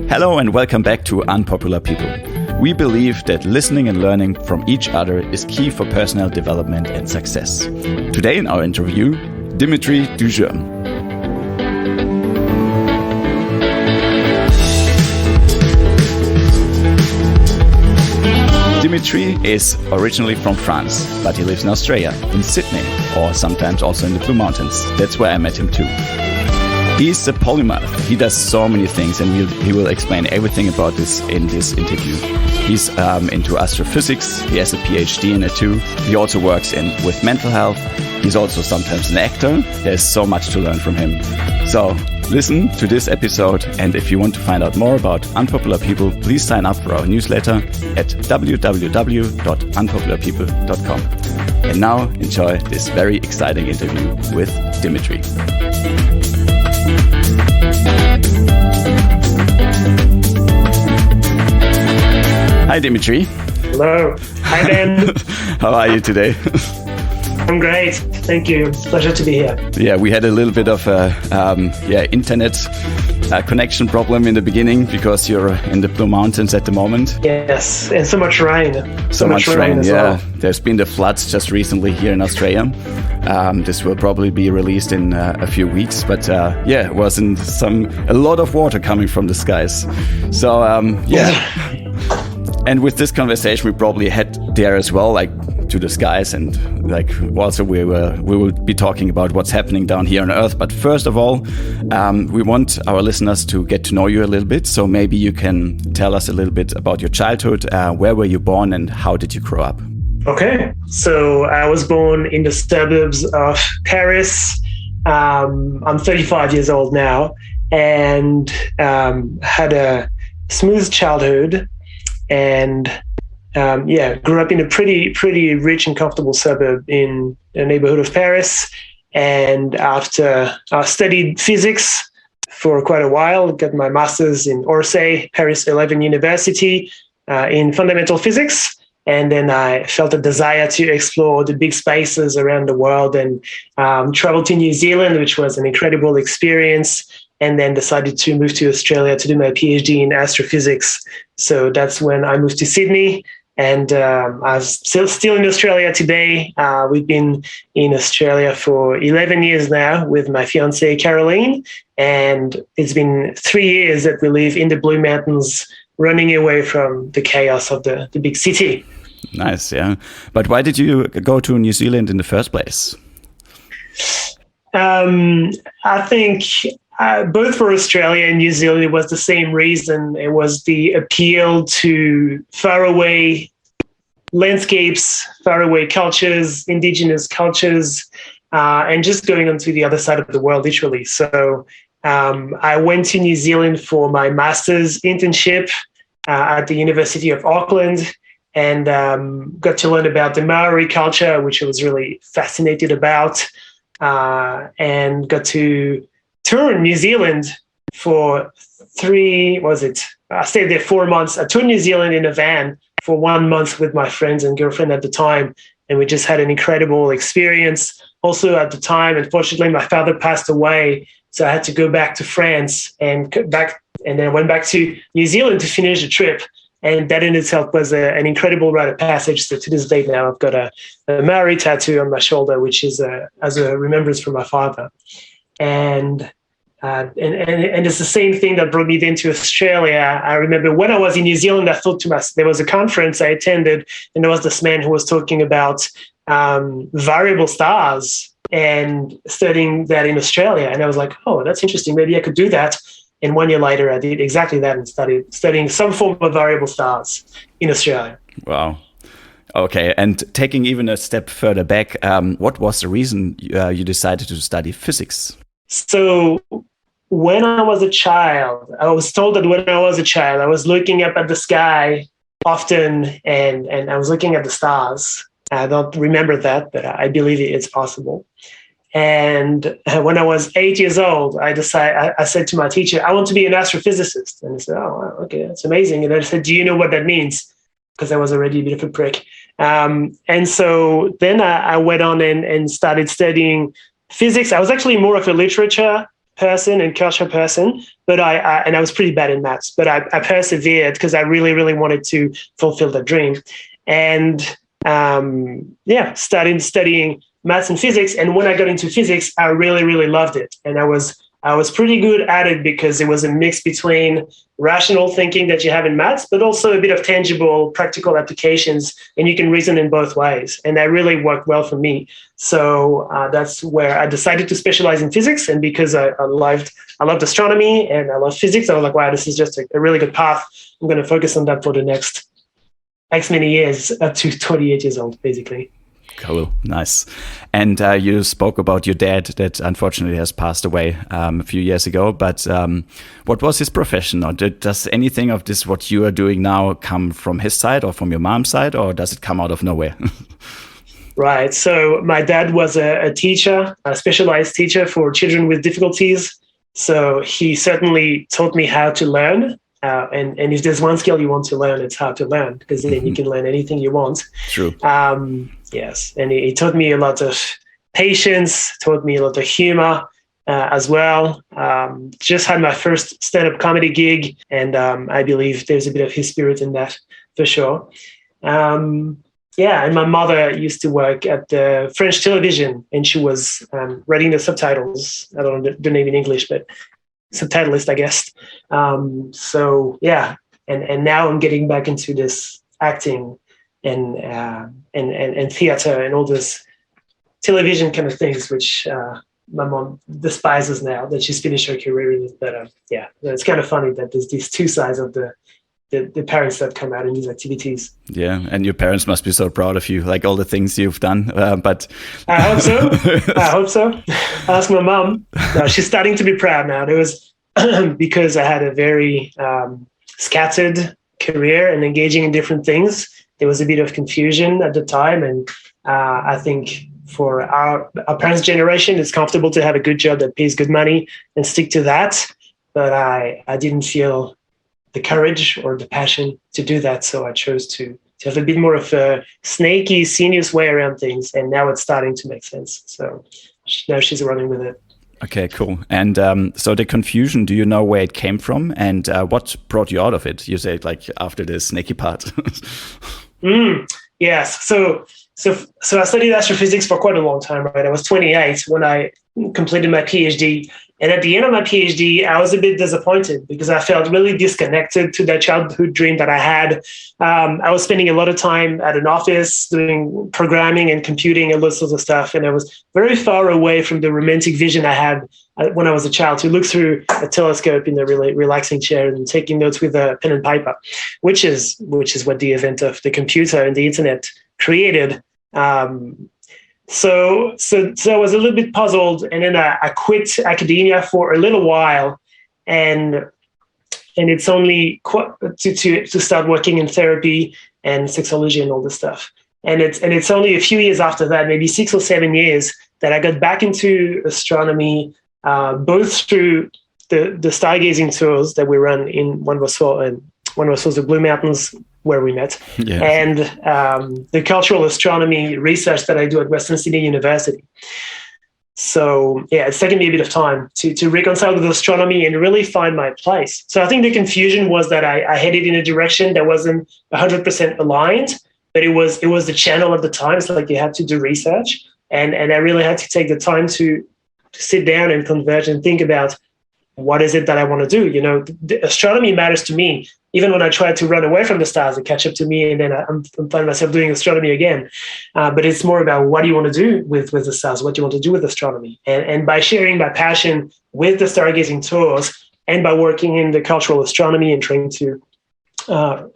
Hello and welcome back to Unpopular People. We believe that listening and learning from each other is key for personal development and success. Today in our interview, Dimitri Douchin. Dimitri is originally from France, but he lives in Australia, in Sydney, or sometimes also in the Blue Mountains. That's where I met him too. He's a polymath. He does so many things, and he will explain everything about this in this interview. He's into astrophysics. He has a PhD in it too. He also works with mental health. He's also sometimes an actor. There's so much to learn from him. So listen to this episode, and if you want to find out more about Unpopular People, please sign up for our newsletter at www.unpopularpeople.com. And now enjoy this very exciting interview with Dimitri. Hi, Dimitri. Hello. Hi, Ben. How are you today? I'm great. Thank you. It's a pleasure to be here. Yeah, we had a little bit of a internet connection problem in the beginning because you're in the Blue Mountains at the moment. Yes, and so much rain. So much rain, as yeah. well. There's been the floods just recently here in Australia. This will probably be released in a few weeks, but it wasn't a lot of water coming from the skies. So and with this conversation, we probably head there as well, like to the skies, and like also we will be talking about what's happening down here on Earth. But first of all, we want our listeners to get to know you a little bit. So maybe you can tell us a little bit about your childhood. Where were you born, and how did you grow up? Okay, so I was born in the suburbs of Paris. I'm 35 years old now, and had a smooth childhood, and grew up in a pretty rich and comfortable suburb in the neighborhood of Paris. And after I studied physics for quite a while, got my master's in Orsay, Paris 11 University, in fundamental physics. And then I felt a desire to explore the big spaces around the world, and traveled to New Zealand, which was an incredible experience. And then decided to move to Australia to do my PhD in astrophysics. So that's when I moved to Sydney, and I'm still in Australia today. We've been in Australia for 11 years now with my fiancée, Caroline, and it's been 3 years that we live in the Blue Mountains, running away from the chaos of the big city. Nice, yeah. But why did you go to New Zealand in the first place? I think both for Australia and New Zealand, it was the same reason. It was the appeal to faraway landscapes, faraway cultures, indigenous cultures, and just going on to the other side of the world, literally. So I went to New Zealand for my master's internship at the University of Auckland, and got to learn about the Maori culture, which I was really fascinated about, and got to tour New Zealand for I stayed there 4 months. I toured New Zealand in a van for 1 month with my friends and girlfriend at the time, and we just had an incredible experience. Also at the time, unfortunately, my father passed away, so I had to go back to France and then I went back to New Zealand to finish the trip. And that in itself was an incredible rite of passage. So to this day now, I've got a Maori tattoo on my shoulder, which is as a remembrance from my father. And it's the same thing that brought me then to Australia. I remember when I was in New Zealand, I thought to myself, there was a conference I attended, and there was this man who was talking about variable stars and studying that in Australia. And I was like, oh, that's interesting. Maybe I could do that. And 1 year later, I did exactly that and started studying some form of variable stars in Australia. Wow. Okay. And taking even a step further back, what was the reason you decided to study physics? So when I was a child, I was told that when I was a child, I was looking up at the sky often, and I was looking at the stars. I don't remember that, but I believe it's possible. And when I was 8 years old, I said to my teacher, I want to be an astrophysicist. And he said, oh, wow, okay, that's amazing. And I said, do you know what that means? Because I was already a bit of a prick. And so then I went on and started studying physics. I was actually more of a literature person and culture person, but I was pretty bad in maths, but I persevered because I really, really wanted to fulfill the dream. And started studying maths and physics. And when I got into physics, I really, really loved it. And I was pretty good at it because it was a mix between rational thinking that you have in maths, but also a bit of tangible, practical applications, and you can reason in both ways. And that really worked well for me. So that's where I decided to specialize in physics. And because I loved astronomy and I love physics, I was like, wow, this is just a really good path. I'm going to focus on that for the next X many years, up to 28 years old, basically. Cool, nice. And you spoke about your dad that unfortunately has passed away a few years ago. But what was his profession? Or does anything of this, what you are doing now, come from his side or from your mom's side, or does it come out of nowhere? Right. So my dad was a teacher, a specialized teacher for children with difficulties. So he certainly taught me how to learn. And if there's one skill you want to learn, it's how to learn, because then you can learn anything you want. True. Yes. And he taught me a lot of patience, taught me a lot of humor as well. Just had my first stand-up comedy gig, and I believe there's a bit of his spirit in that for sure. And my mother used to work at the French television, and she was writing the subtitles. I don't know the name in English, but subtitlist, I guess. And now I'm getting back into this acting and theater and all this television kind of things, which my mom despises now that she's finished her career with. But it's kind of funny that there's these two sides of the parents that come out in these activities. Yeah, and your parents must be so proud of you, like all the things you've done. But I hope so. Ask my mom. No, she's starting to be proud now. There was because I had a very scattered career and engaging in different things. There was a bit of confusion at the time, and I think for our parents' generation, it's comfortable to have a good job that pays good money and stick to that. But I didn't feel the courage or the passion to do that. So I chose to have a bit more of a snaky, sinuous way around things. And now it's starting to make sense. So now she's running with it. Okay, cool. And so the confusion, do you know where it came from? And what brought you out of it? You said like after the snaky part. Yes. So I studied astrophysics for quite a long time, right? I was 28 when I completed my PhD. And at the end of my PhD, I was a bit disappointed because I felt really disconnected to that childhood dream that I had. I was spending a lot of time at an office doing programming and computing and those sorts of stuff. And I was very far away from the romantic vision I had when I was a child, to look through a telescope in a really relaxing chair and taking notes with a pen and paper, which is what the event of the computer and the internet created. So I was a little bit puzzled, and then I quit academia for a little while, and it's only to start working in therapy and sexology and all this stuff. And it's only a few years after that, maybe 6 or 7 years, that I got back into astronomy, both through the stargazing tours that we run in one was the Blue Mountains, where we met, and the cultural astronomy research that I do at Western Sydney University. So it's taken me a bit of time to reconcile with astronomy and really find my place. So I think the confusion was that I headed in a direction that wasn't 100% aligned, but it was the channel at the time. It's like you had to do research, and I really had to take the time to sit down and converge and think about what is it that I want to do. The astronomy matters to me. Even when I try to run away from the stars, they catch up to me, and then I find myself doing astronomy again. But it's more about what do you want to do with the stars? What do you want to do with astronomy? And by sharing my passion with the stargazing tours, and by working in the cultural astronomy and trying to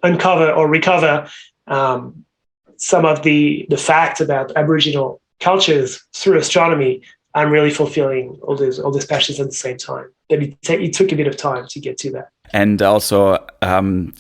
uncover or recover some of the facts about Aboriginal cultures through astronomy, I'm really fulfilling all these passions at the same time. But it took a bit of time to get to that. And also,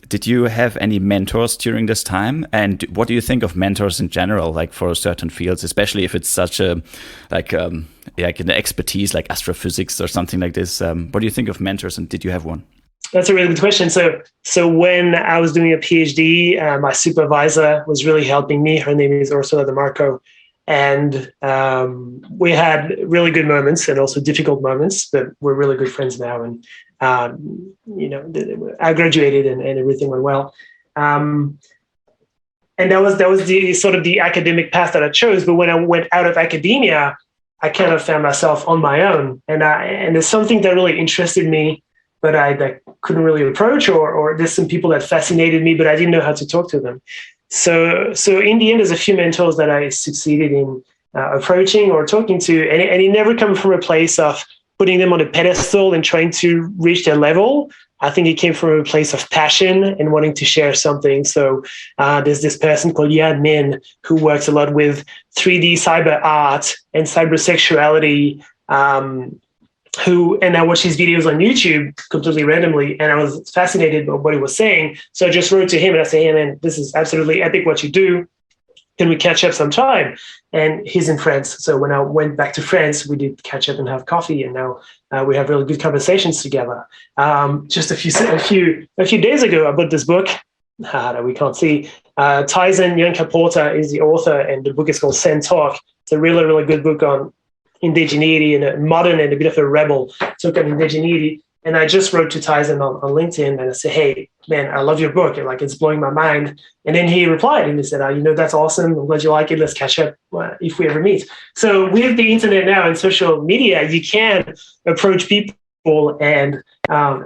did you have any mentors during this time? And what do you think of mentors in general, like for certain fields, especially if it's such a like an expertise like astrophysics or something like this? What do you think of mentors, and did you have one? That's a really good question. So when I was doing a PhD, my supervisor was really helping me. Her name is Ursula De Marco. And we had really good moments and also difficult moments, but we're really good friends now. And, I graduated and everything went well. And that was the sort of the academic path that I chose. But when I went out of academia, I kind of found myself on my own. And there's something that really interested me, but I couldn't really approach, or there's some people that fascinated me, but I didn't know how to talk to them. So in the end, there's a few mentors that I succeeded in approaching or talking to, and it never come from a place of putting them on a pedestal and trying to reach their level. I think it came from a place of passion and wanting to share something. So there's this person called Yan Min who works a lot with 3D cyber art and cybersexuality, and I watched his videos on YouTube completely randomly, and I was fascinated by what he was saying. So I just wrote to him and I said, hey man, this is absolutely epic what you do. Can we catch up sometime? And he's in France. So when I went back to France, we did catch up and have coffee, and now we have really good conversations together. Just a few days ago, I bought this book that we can't see. Tyson Yunkaporta is the author, and the book is called Sand Talk. It's a really, really good book on indigeneity and a modern and a bit of a rebel took on indigeneity. And I just wrote to Tyson on LinkedIn and I said, hey, man, I love your book. And it's blowing my mind. And then he replied and he said, that's awesome. I'm glad you like it. Let's catch up if we ever meet. So with the internet now and social media, you can approach people and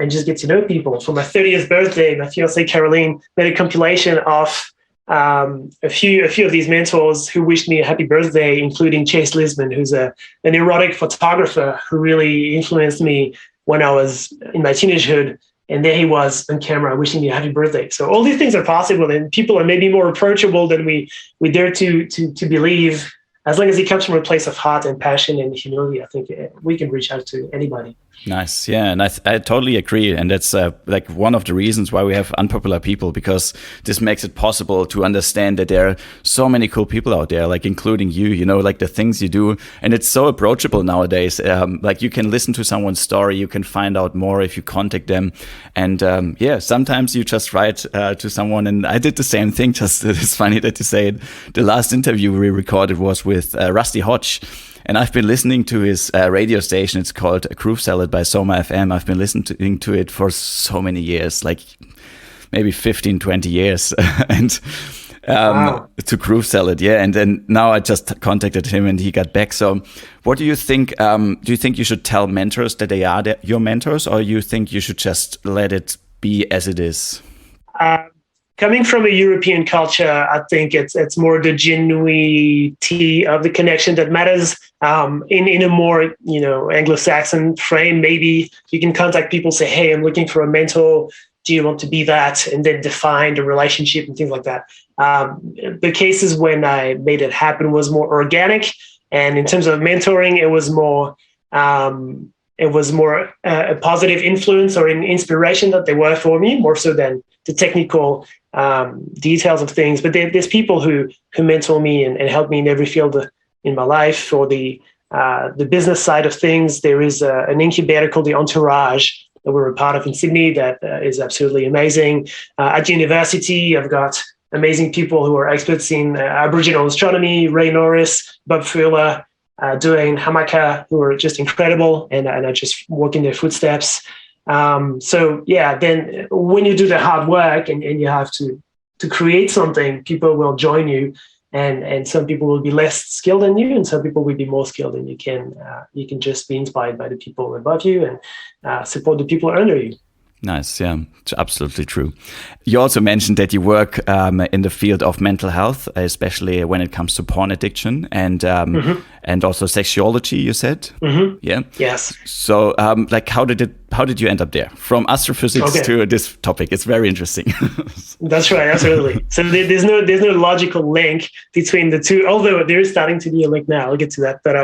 just get to know people. For my 30th birthday, my fiancée Caroline made a compilation of a few of these mentors who wished me a happy birthday, including Chase Lisman, who's an erotic photographer who really influenced me when I was in my teenagehood. And there he was on camera wishing me a happy birthday. So all these things are possible, and people are maybe more approachable than we dare to believe. As long as it comes from a place of heart and passion and humility, I think we can reach out to anybody. Nice. Yeah. And I totally agree. And that's one of the reasons why we have unpopular people, because this makes it possible to understand that there are so many cool people out there, including you, the things you do. And it's so approachable nowadays. You can listen to someone's story. You can find out more if you contact them. And sometimes you just write to someone. And I did the same thing. Just it's funny that you say it. The last interview we recorded was with Rusty Hodge. And I've been listening to his radio station. It's called Groove Salad by Soma FM. I've been listening to it for so many years, maybe 15, 20 years. And wow. To Groove Salad, yeah. And then now I just contacted him and he got back. So what do you think? Do you think you should tell mentors that they are your mentors, or you think you should just let it be as it is? Coming from a European culture, I think it's more the genuinity of the connection that matters. In a more Anglo-Saxon frame, maybe you can contact people, say, "Hey, I'm looking for a mentor. Do you want to be that?" And then define the relationship and things like that. The cases when I made it happen was more organic, and in terms of mentoring, it was more a positive influence or an inspiration that they were for me, more so than the technical details of things. But there's people who mentor me and help me in every field in my life. For the business side of things, there is an incubator called the Entourage that we're a part of in Sydney that is absolutely amazing. At university, I've got amazing people who are experts in Aboriginal astronomy, Ray Norris, Bob Fuller, Douchin, Hamaka, who are just incredible, and I just walk in their footsteps. Then when you do the hard work and you have to create something, people will join you, and some people will be less skilled than you, and some people will be more skilled, and you can just be inspired by the people above you and support the people under you. Nice. Yeah, it's absolutely true. You also mentioned that you work in the field of mental health, especially when it comes to porn addiction and also sexuology, you said? Mm-hmm. Yeah. Yes. So how did you end up there? From astrophysics to this topic. It's very interesting. That's right. Absolutely. So there's no logical link between the two, although there is starting to be a link now. I'll get to that. But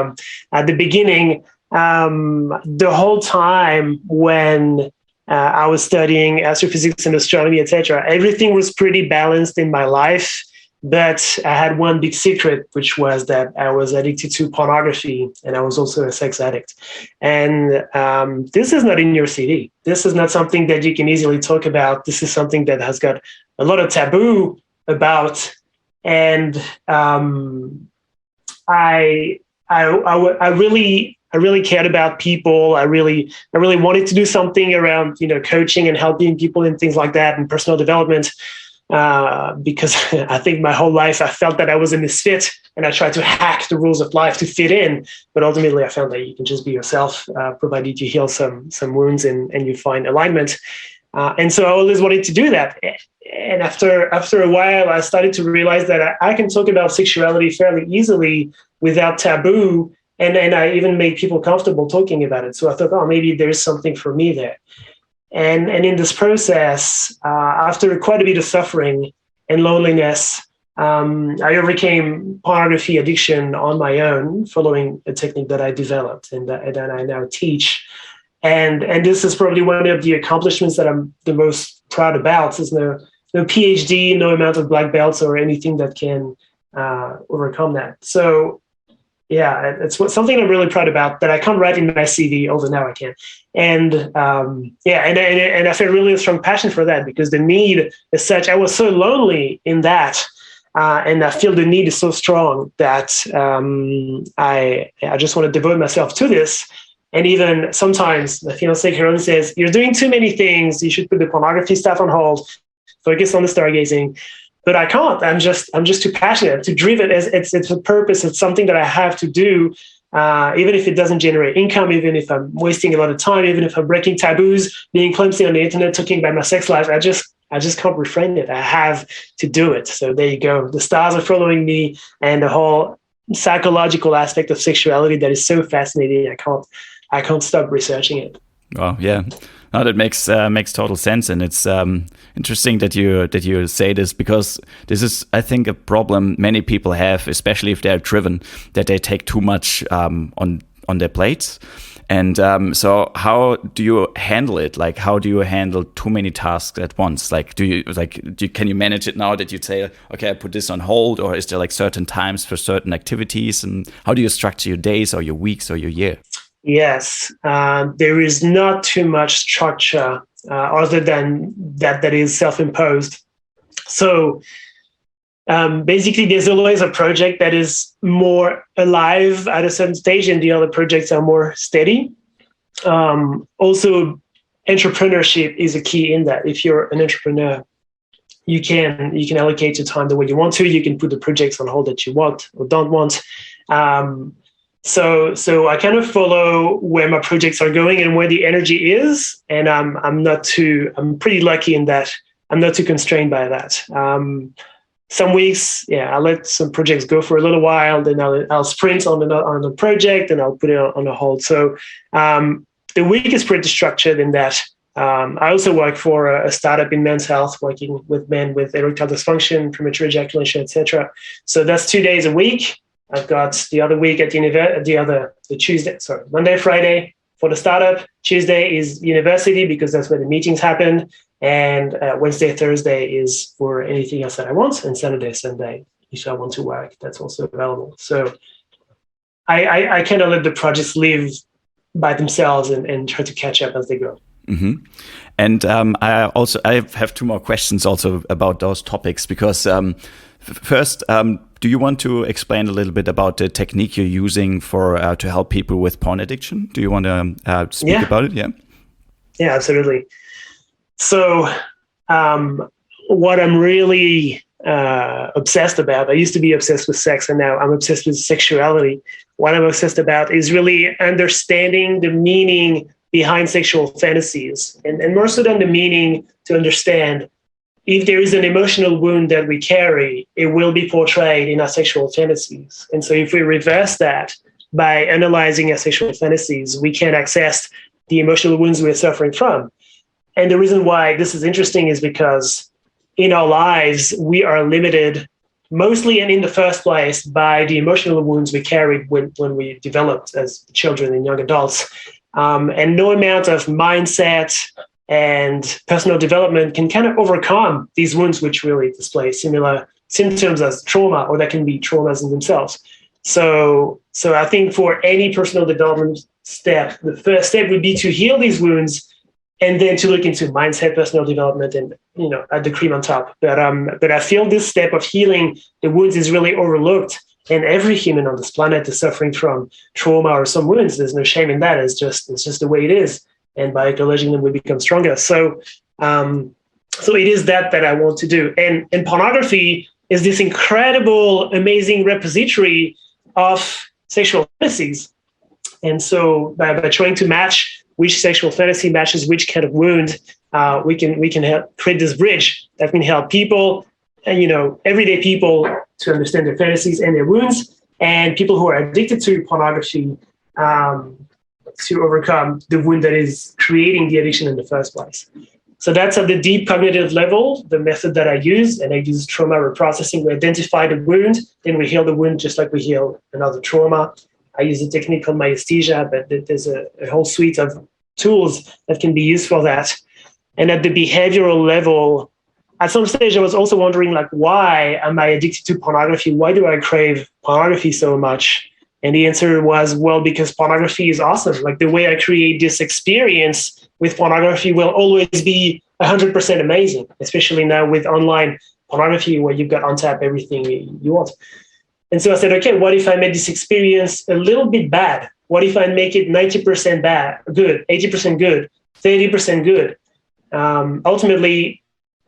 at the beginning, the whole time when I was studying astrophysics and astronomy, etc., everything was pretty balanced in my life. But I had one big secret, which was that I was addicted to pornography, and I was also a sex addict. And this is not in your CV. This is not something that you can easily talk about. This is something that has got a lot of taboo about. And I really cared about people. I really wanted to do something around, coaching and helping people and things like that and personal development. Because I think my whole life I felt that I was a misfit and I tried to hack the rules of life to fit in. But ultimately I found that you can just be yourself, provided you heal some wounds and you find alignment. And so I always wanted to do that. And after a while, I started to realize that I can talk about sexuality fairly easily without taboo. And I even made people comfortable talking about it. So I thought, maybe there's something for me there. And in this process, after quite a bit of suffering and loneliness, I overcame pornography addiction on my own, following a technique that I developed and that I now teach. And this is probably one of the accomplishments that I'm the most proud about. There's no PhD, no amount of black belts or anything that can overcome that. So yeah, it's something I'm really proud about that I can't write in my CV, although now I can. And and I feel really a strong passion for that because the need is such. I was so lonely in that, and I feel the need is so strong that I just want to devote myself to this. And even sometimes the fiancé Caroline says, "You're doing too many things. You should put the pornography stuff on hold, focus on the stargazing." But I can't. I'm just too passionate, too driven. It's a purpose. It's something that I have to do, even if it doesn't generate income, even if I'm wasting a lot of time, even if I'm breaking taboos, being clumsy on the internet, talking about my sex life. I just can't refrain it. I have to do it. So there you go. The stars are following me, and the whole psychological aspect of sexuality that is so fascinating. I can't stop researching it. Well, yeah. No, that makes total sense, and it's interesting that you say this because this is, I think, a problem many people have, especially if they're driven, that they take too much on their plates. And so, how do you handle it? Like, how do you handle too many tasks at once? Like, can you manage it now that you say, okay, I put this on hold, or is there like certain times for certain activities? And how do you structure your days, or your weeks, or your year? Yes, there is not too much structure other than that is self-imposed. So basically, there's always a project that is more alive at a certain stage, and the other projects are more steady. Also, entrepreneurship is a key in that. If you're an entrepreneur, you can allocate your time the way you want to. You can put the projects on hold that you want or don't want. So I kind of follow where my projects are going and where the energy is, and I'm pretty lucky in that I'm not too constrained by that. Some weeks, I let some projects go for a little while, then I'll sprint on a project and I'll put it on a hold. So the week is pretty structured in that. I also work for a startup in men's health, working with men with erectile dysfunction, premature ejaculation, etc. So that's 2 days a week. I've got the other week at Monday, Friday for the startup. Tuesday is university because that's where the meetings happen. And Wednesday, Thursday is for anything else that I want. And Saturday, Sunday, if I want to work, that's also available. So I kind of let the projects live by themselves and try to catch up as they go. Mm-hmm. And I have two more questions also about those topics because first, do you want to explain a little bit about the technique you're using for to help people with porn addiction? Do you want to speak about it? Yeah, absolutely. So what I'm really obsessed about, I used to be obsessed with sex and now I'm obsessed with sexuality. What I'm obsessed about is really understanding the meaning behind sexual fantasies and more so than the meaning, to understand if there is an emotional wound that we carry, it will be portrayed in our sexual fantasies. And so if we reverse that by analyzing our sexual fantasies, we can access the emotional wounds we're suffering from. And the reason why this is interesting is because in our lives, we are limited mostly and in the first place by the emotional wounds we carried when we developed as children and young adults. And no amount of mindset and personal development can kind of overcome these wounds, which really display similar symptoms as trauma, or that can be traumas in themselves. So I think for any personal development step, the first step would be to heal these wounds and then to look into mindset, personal development, and add the cream on top. But I feel this step of healing the wounds is really overlooked And every human on this planet is suffering from trauma or some wounds. There's no shame in that. It's just the way it is. And by acknowledging them, we become stronger. So it is that I want to do. And pornography is this incredible, amazing repository of sexual fantasies. And so by trying to match which sexual fantasy matches which kind of wound, we can help create this bridge that can help people, and everyday people, to understand their fantasies and their wounds, and people who are addicted to pornography to overcome the wound that is creating the addiction in the first place. So that's at the deep cognitive level, the method that I use. And I use trauma reprocessing. We identify the wound, then we heal the wound just like we heal another trauma. I use a technique called myesthesia, but there's a whole suite of tools that can be used for that. And at the behavioral level, at some stage, I was also wondering, why am I addicted to pornography? Why do I crave pornography so much? And the answer was, well, because pornography is awesome. The way I create this experience with pornography will always be 100% amazing, especially now with online pornography where you've got on tap everything you want. And so I said, okay, what if I made this experience a little bit bad? What if I make it 90% good, 80% good, 30% good? Ultimately,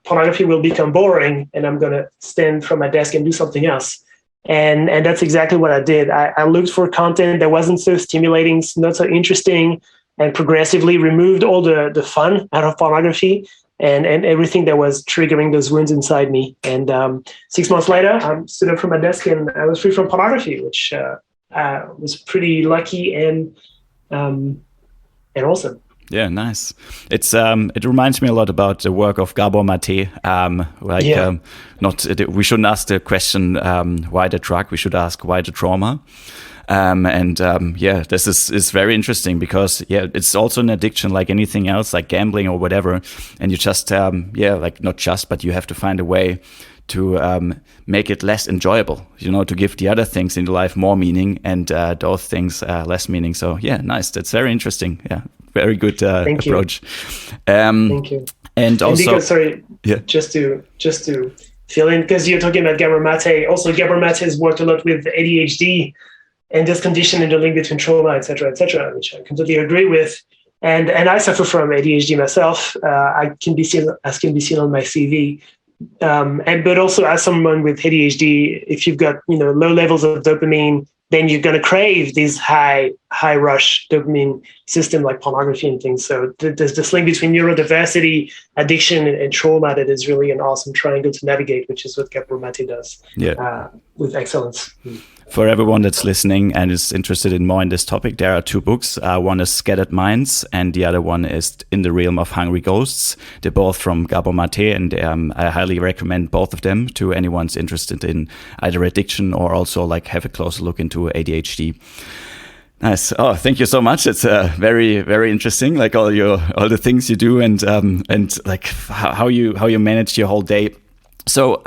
pornography will become boring and I'm going to stand from my desk and do something else. And that's exactly what I did. I looked for content that wasn't so stimulating, not so interesting, and progressively removed all the fun out of pornography and everything that was triggering those wounds inside me. And 6 months later, I stood up from my desk and I was free from pornography, which was pretty lucky and awesome. Yeah, nice. It's it reminds me a lot about the work of Gabriel Mate. We shouldn't ask the question why the drug. We should ask why the trauma. This is very interesting because it's also an addiction like anything else, like gambling or whatever. And you just not just, but you have to find a way to make it less enjoyable, to give the other things in life more meaning and those things less meaning. So nice. That's very interesting. Yeah, very good approach. Thank you. And also, just to fill in, because you're talking about Gabriel Mate. Also, Gabriel Mate has worked a lot with ADHD and this condition and the link between trauma, et cetera, which I completely agree with. And I suffer from ADHD myself. As can be seen on my CV. But also as someone with ADHD, if you've got low levels of dopamine, then you're going to crave these high rush dopamine system like pornography and things. So there's this link between neurodiversity, addiction, and trauma that is really an awesome triangle to navigate, which is what Gabriel Mate does with excellence. For everyone that's listening and is interested in more in this topic, there are two books. One is Scattered Minds, and the other one is In the Realm of Hungry Ghosts. They're both from Gabriel Mate, and I highly recommend both of them to anyone who's interested in either addiction or also have a closer look into ADHD. Nice. Oh, thank you so much. It's very, very interesting. All the things you do and how you manage your whole day. So,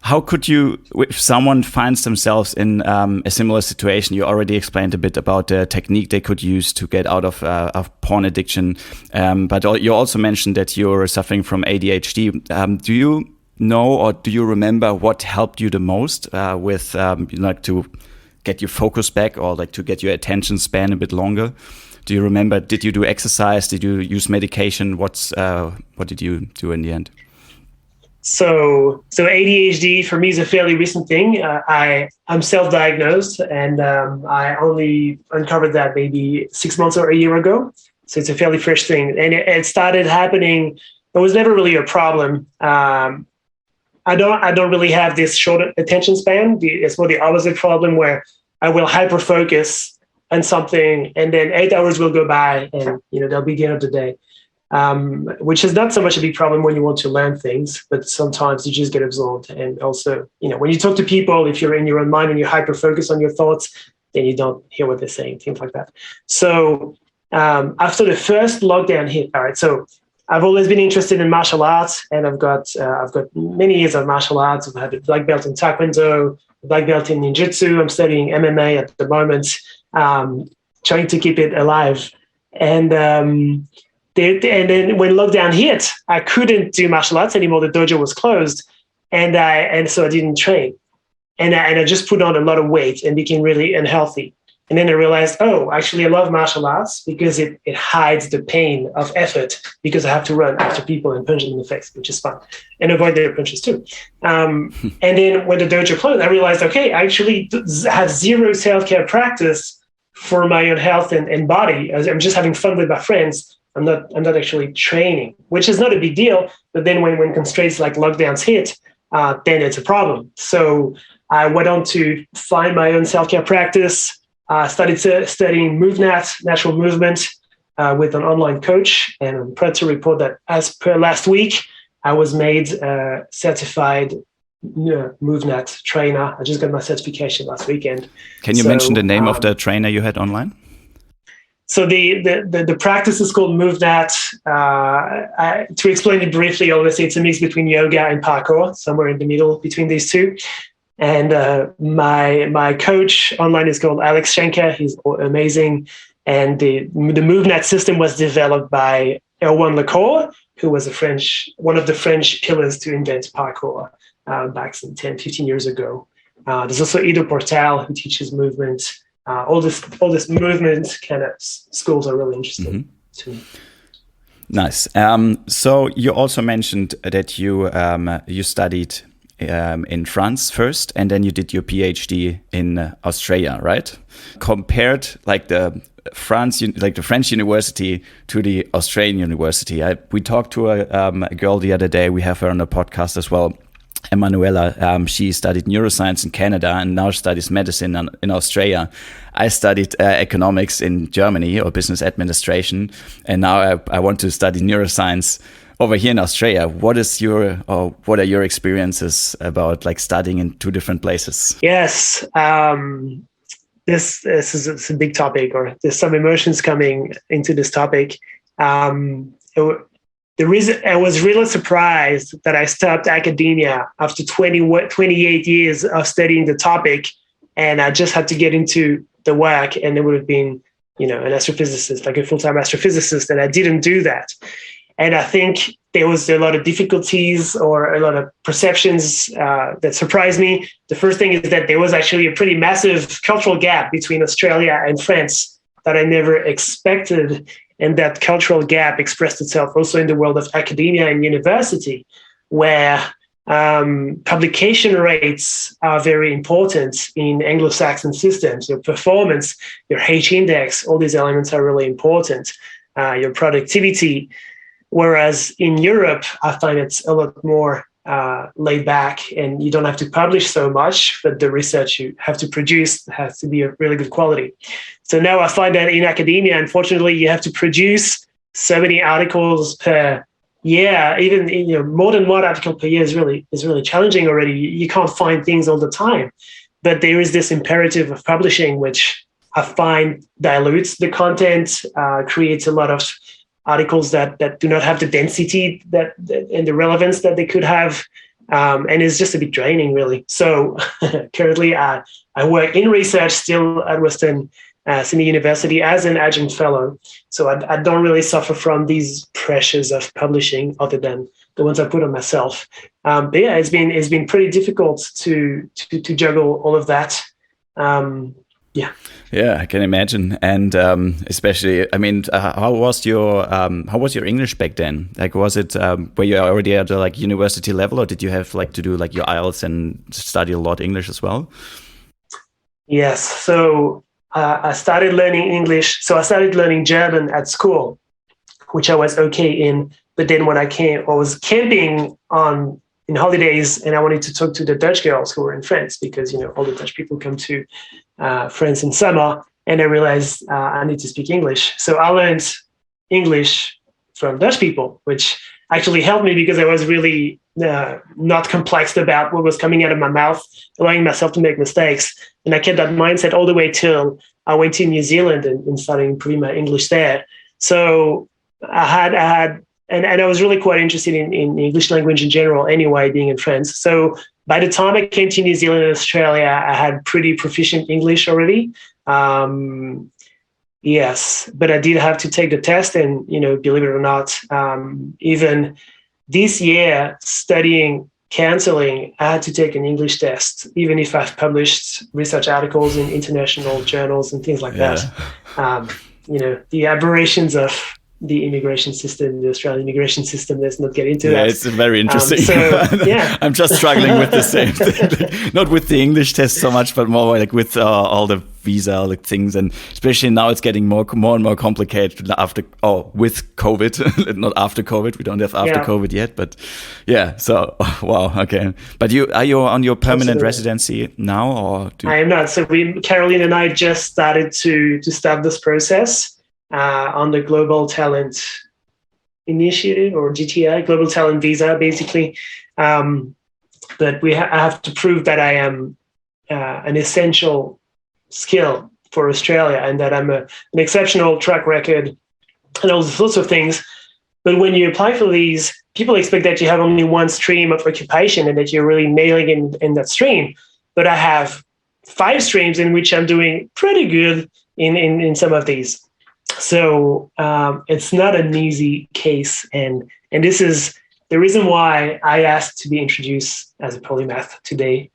how could you, if someone finds themselves in a similar situation, you already explained a bit about the technique they could use to get out of porn addiction, but you also mentioned that you're suffering from ADHD. Do you know or do you remember what helped you the most with to get your focus back or to get your attention span a bit longer? Do you remember, did you do exercise? Did you use medication? What did you do in the end? So ADHD for me is a fairly recent thing. I'm self-diagnosed, and I only uncovered that maybe 6 months or a year ago. So it's a fairly fresh thing, and it started happening. It was never really a problem. I don't really have this short attention span. It's more the opposite problem where I will hyper focus on something, and then 8 hours will go by, and that'll be the end of the day. Which is not so much a big problem when you want to learn things, but sometimes you just get absorbed. And also, when you talk to people, if you're in your own mind and you hyper focus on your thoughts, then you don't hear what they're saying, things like that. So after the first lockdown hit, all right, so I've always been interested in martial arts, and I've got many years of martial arts. I've had a black belt in Taekwondo, a black belt in Ninjutsu. I'm studying MMA at the moment, trying to keep it alive. And then when lockdown hit, I couldn't do martial arts anymore. The dojo was closed, and so I didn't train. and I just put on a lot of weight and became really unhealthy. And then I realized, oh, actually, I love martial arts because it hides the pain of effort, because I have to run after people and punch them in the face, which is fun, and avoid their punches too. And then when the dojo closed, I realized, okay, I actually have zero self-care practice for my own health and body. I'm just having fun with my friends. I'm not actually training, which is not a big deal. But then when constraints like lockdowns hit, then it's a problem. So I went on to find my own self-care practice. Started studying MoveNat, natural movement, with an online coach. And I'm proud to report that as per last week, I was made certified MoveNat trainer. I just got my certification last weekend. Can you mention the name of the trainer you had online? So the practice is called MoveNat. To explain it briefly, obviously it's a mix between yoga and parkour, somewhere in the middle between these two. And my coach online is called Alex Schenker. He's amazing. And the MoveNat system was developed by Erwan Lecour, who was one of the French pillars to invent parkour back some 10, 15 years ago. There's also Ido Portal, who teaches movement. All this movement kind of schools are really interesting to me. Nice. So you also mentioned that you studied in France first, and then you did your PhD in Australia, right? Compared like the French university to the Australian university. We talked to a girl the other day. We have her on the podcast as well, Emanuela. She studied neuroscience in Canada and now studies medicine in Australia. I studied economics in Germany, or business administration, and now I want to study neuroscience over here in Australia. What are your experiences about like studying in two different places? Yes, this is a big topic, or there's some emotions coming into this topic. The reason I was really surprised that I stopped academia after 28 years of studying the topic, and I just had to get into the work, and it would have been, an astrophysicist, like a full-time astrophysicist, and I didn't do that. And I think there was a lot of difficulties or a lot of perceptions that surprised me. The first thing is that there was actually a pretty massive cultural gap between Australia and France that I never expected. And that cultural gap expressed itself also in the world of academia and university, where publication rates are very important in Anglo-Saxon systems. Your performance, your H index, all these elements are really important. Your productivity. Whereas in Europe, I find it's a lot more laid back, and you don't have to publish so much, but the research you have to produce has to be of really good quality. So now I find that in academia, unfortunately, you have to produce so many articles per year. Even more than one article per year is really challenging already. You can't find things all the time, but there is this imperative of publishing, which I find dilutes the content, creates a lot of articles that do not have the density that and the relevance that they could have, and it's just a bit draining, really. So currently, I work in research still at Western Sydney University as an adjunct fellow. So I don't really suffer from these pressures of publishing, other than the ones I put on myself. But yeah, it's been pretty difficult to juggle all of that. Yeah, I can imagine, and especially, I mean, how was your English back then? Like, was it were you already at like university level, or did you have like to do like your IELTS and study a lot English as well? Yes, so I started learning English. So I started learning German at school, which I was okay in. But then when I was camping in holidays, and I wanted to talk to the Dutch girls who were in France, because all the Dutch people come to France in summer, and I realized I need to speak English. So I learned English from Dutch people, which actually helped me, because I was really not complex about what was coming out of my mouth, allowing myself to make mistakes. And I kept that mindset all the way till I went to New Zealand and started improving my English there. So I had and I was really quite interested in English language in general anyway, being in France. So by the time I came to New Zealand and Australia, I had pretty proficient English already. Yes, but I did have to take the test, and, believe it or not, even this year, studying canceling, I had to take an English test, even if I've published research articles in international journals and things like that. The aberrations of the immigration system, the Australian immigration system, let's not get into that. Yeah, it's very interesting. Yeah. I'm just struggling with the same thing. Not with the English test so much, but more like with all the visa like things, and especially now it's getting more and more complicated with COVID. Not after COVID, we don't have after COVID yet, but yeah. So wow, okay. But are you on your permanent residency now, or I am not. So Caroline and I just started to start this process on the Global Talent Initiative, or GTI, Global Talent Visa, basically. But I have to prove that I am an essential skill for Australia, and that I'm an exceptional track record and all sorts of things. But when you apply for these, people expect that you have only one stream of occupation and that you're really nailing in that stream. But I have 5 streams in which I'm doing pretty good in some of these. So it's not an easy case. And this is the reason why I asked to be introduced as a polymath today.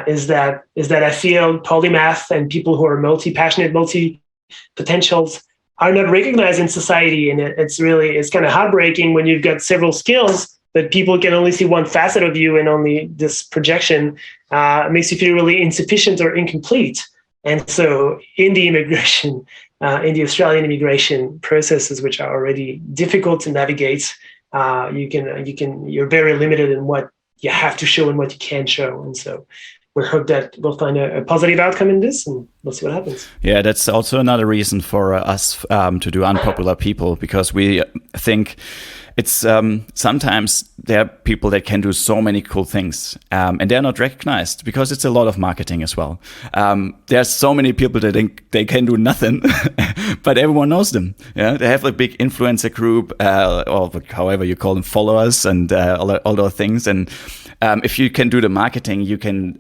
Is that I feel polymath and people who are multi-passionate, multi-potentials are not recognized in society. And it's kind of heartbreaking when you've got several skills, but people can only see one facet of you, and only this projection makes you feel really insufficient or incomplete. And so in the in the Australian immigration processes, which are already difficult to navigate, you're very limited in what you have to show and what you can show. And so we hope that we'll find a positive outcome in this, and we'll see what happens. Yeah, that's also another reason for us to do Unpopular People, because we think it's sometimes there are people that can do so many cool things, and they're not recognized because it's a lot of marketing as well. There's so many people that think they can do nothing, but everyone knows them. Yeah, they have a big influencer group, or however you call them, followers, and all those things. And if you can do the marketing, you can,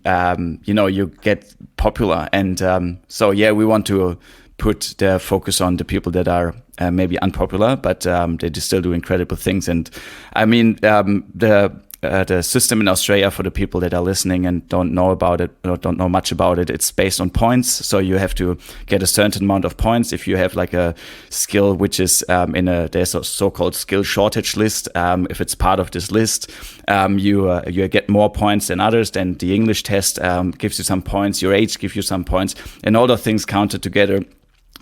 you get popular. And so yeah, we want to put the focus on the people that are maybe unpopular, but they still do incredible things. And I mean, the system in Australia, for the people that are listening and don't know about it or don't know much about it, it's based on points. So you have to get a certain amount of points. If you have like a skill which is there's a so-called skill shortage list. If it's part of this list, you get more points than others. Then the English test gives you some points. Your age gives you some points, and all the things counted together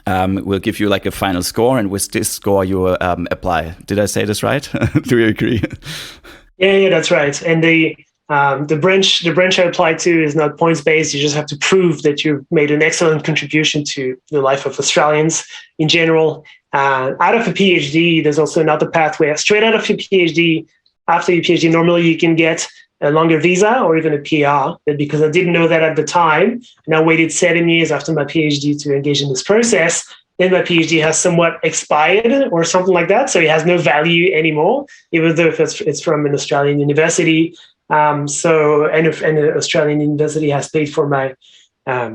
will give you like a final score. And with this score, you apply. Did I say this right? Do you agree? Yeah, that's right. And the branch I applied to is not points based. You just have to prove that you've made an excellent contribution to the life of Australians in general. Out of a PhD, there's also another pathway. Straight out of your PhD, after your PhD, normally you can get a longer visa or even a PR. But because I didn't know that at the time, and I waited 7 years after my PhD to engage in this process, then my PhD has somewhat expired or something like that. So it has no value anymore, even though it's from an Australian university. And an Australian university has paid for my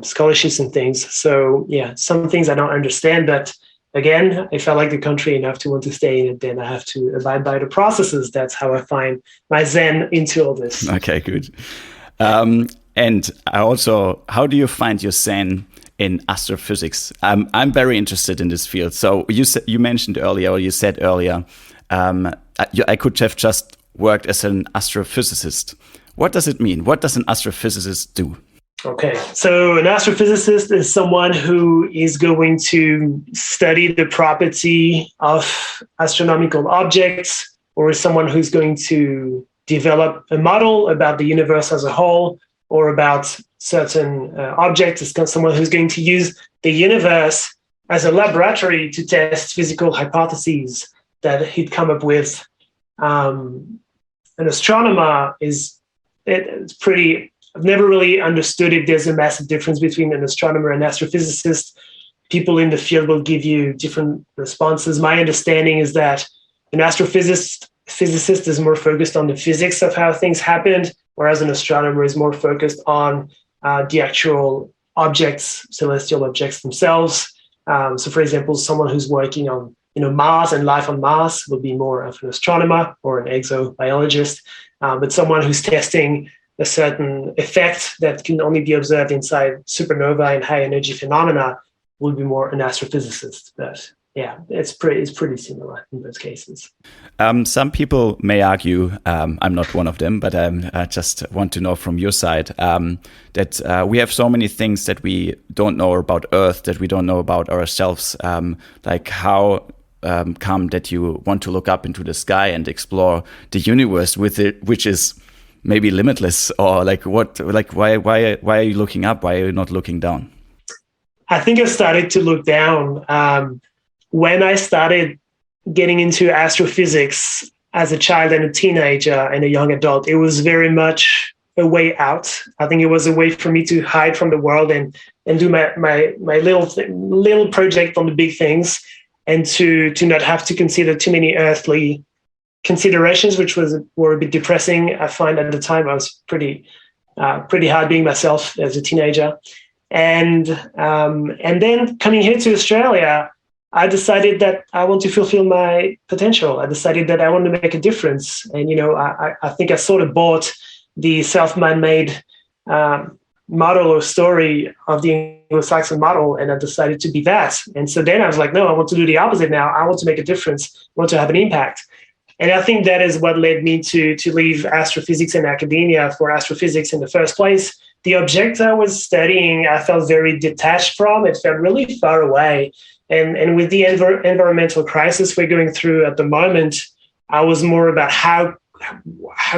scholarships and things. So yeah, some things I don't understand, but again, if I like the country enough to want to stay in it, then I have to abide by the processes. That's how I find my zen into all this. Okay, good. And also, how do you find your zen in astrophysics? I'm very interested in this field. So you mentioned earlier, or you said earlier, I could have just worked as an astrophysicist. What does it mean? What does an astrophysicist do? Okay, so an astrophysicist is someone who is going to study the property of astronomical objects, or is someone who's going to develop a model about the universe as a whole, or about certain objects. It's someone who's going to use the universe as a laboratory to test physical hypotheses that he'd come up with. An astronomer it's pretty... I've never really understood if there's a massive difference between an astronomer and astrophysicist. People in the field will give you different responses. My understanding is that an astrophysicist is more focused on the physics of how things happened, whereas an astronomer is more focused on the actual objects, celestial objects themselves. So, for example, someone who's working on Mars and life on Mars would be more of an astronomer or an exobiologist, but someone who's testing a certain effect that can only be observed inside supernova and high energy phenomena would be more an astrophysicist. But yeah, it's pretty similar in those cases. Some people may argue, I'm not one of them, but I just want to know from your side that we have so many things that we don't know about Earth, that we don't know about ourselves. Like how come that you want to look up into the sky and explore the universe with it, which is maybe limitless, or like what? Like why are you looking up? Why are you not looking down? I think I started to look down when I started getting into astrophysics as a child and a teenager and a young adult. It was very much a way out. I think it was a way for me to hide from the world and do my little project on the big things, and to not have to consider too many earthly considerations, which were a bit depressing. I find at the time I was pretty hard being myself as a teenager. And then coming here to Australia, I decided that I want to fulfill my potential. I decided that I want to make a difference. And, I think I sort of bought the self-man-made model or story of the Anglo-Saxon model, and I decided to be that. And so then I was like, no, I want to do the opposite now. I want to make a difference. I want to have an impact. And I think that is what led me to leave astrophysics and academia for astrophysics in the first place. The object I was studying, I felt very detached from. It felt really far away. And with the environmental crisis we're going through at the moment, I was more about how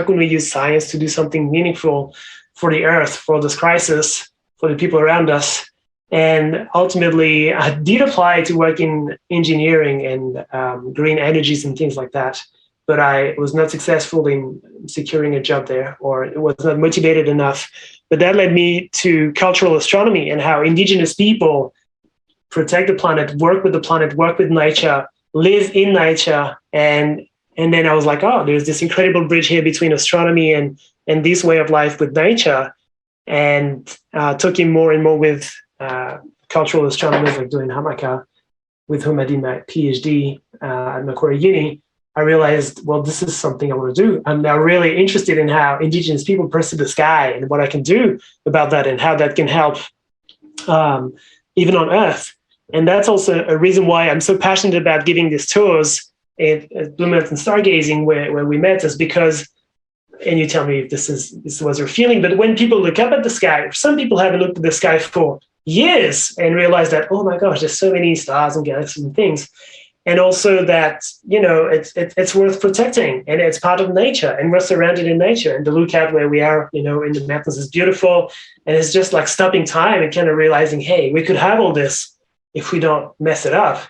can we use science to do something meaningful for the Earth, for this crisis, for the people around us. And ultimately, I did apply to work in engineering and green energies and things like that. But I was not successful in securing a job there, or it was not motivated enough. But that led me to cultural astronomy and how indigenous people protect the planet, work with nature, live in nature. And then I was like, oh, there's this incredible bridge here between astronomy and this way of life with nature. And talking more and more with cultural astronomers like Douchin Hamaka, with whom I did my PhD at Macquarie Uni, I realized, well, this is something I want to do. I'm now really interested in how indigenous people perceive the sky and what I can do about that and how that can help even on Earth. And that's also a reason why I'm so passionate about giving these tours at Polymath and Stargazing where we met, is because, and you tell me if this was your feeling, but when people look up at the sky, some people haven't looked at the sky for years and realize that, oh my gosh, there's so many stars and galaxies and things. And also that, it's worth protecting, and it's part of nature, and we're surrounded in nature. And the lookout where we are, in the mountains is beautiful. And it's just like stopping time and kind of realizing, hey, we could have all this if we don't mess it up.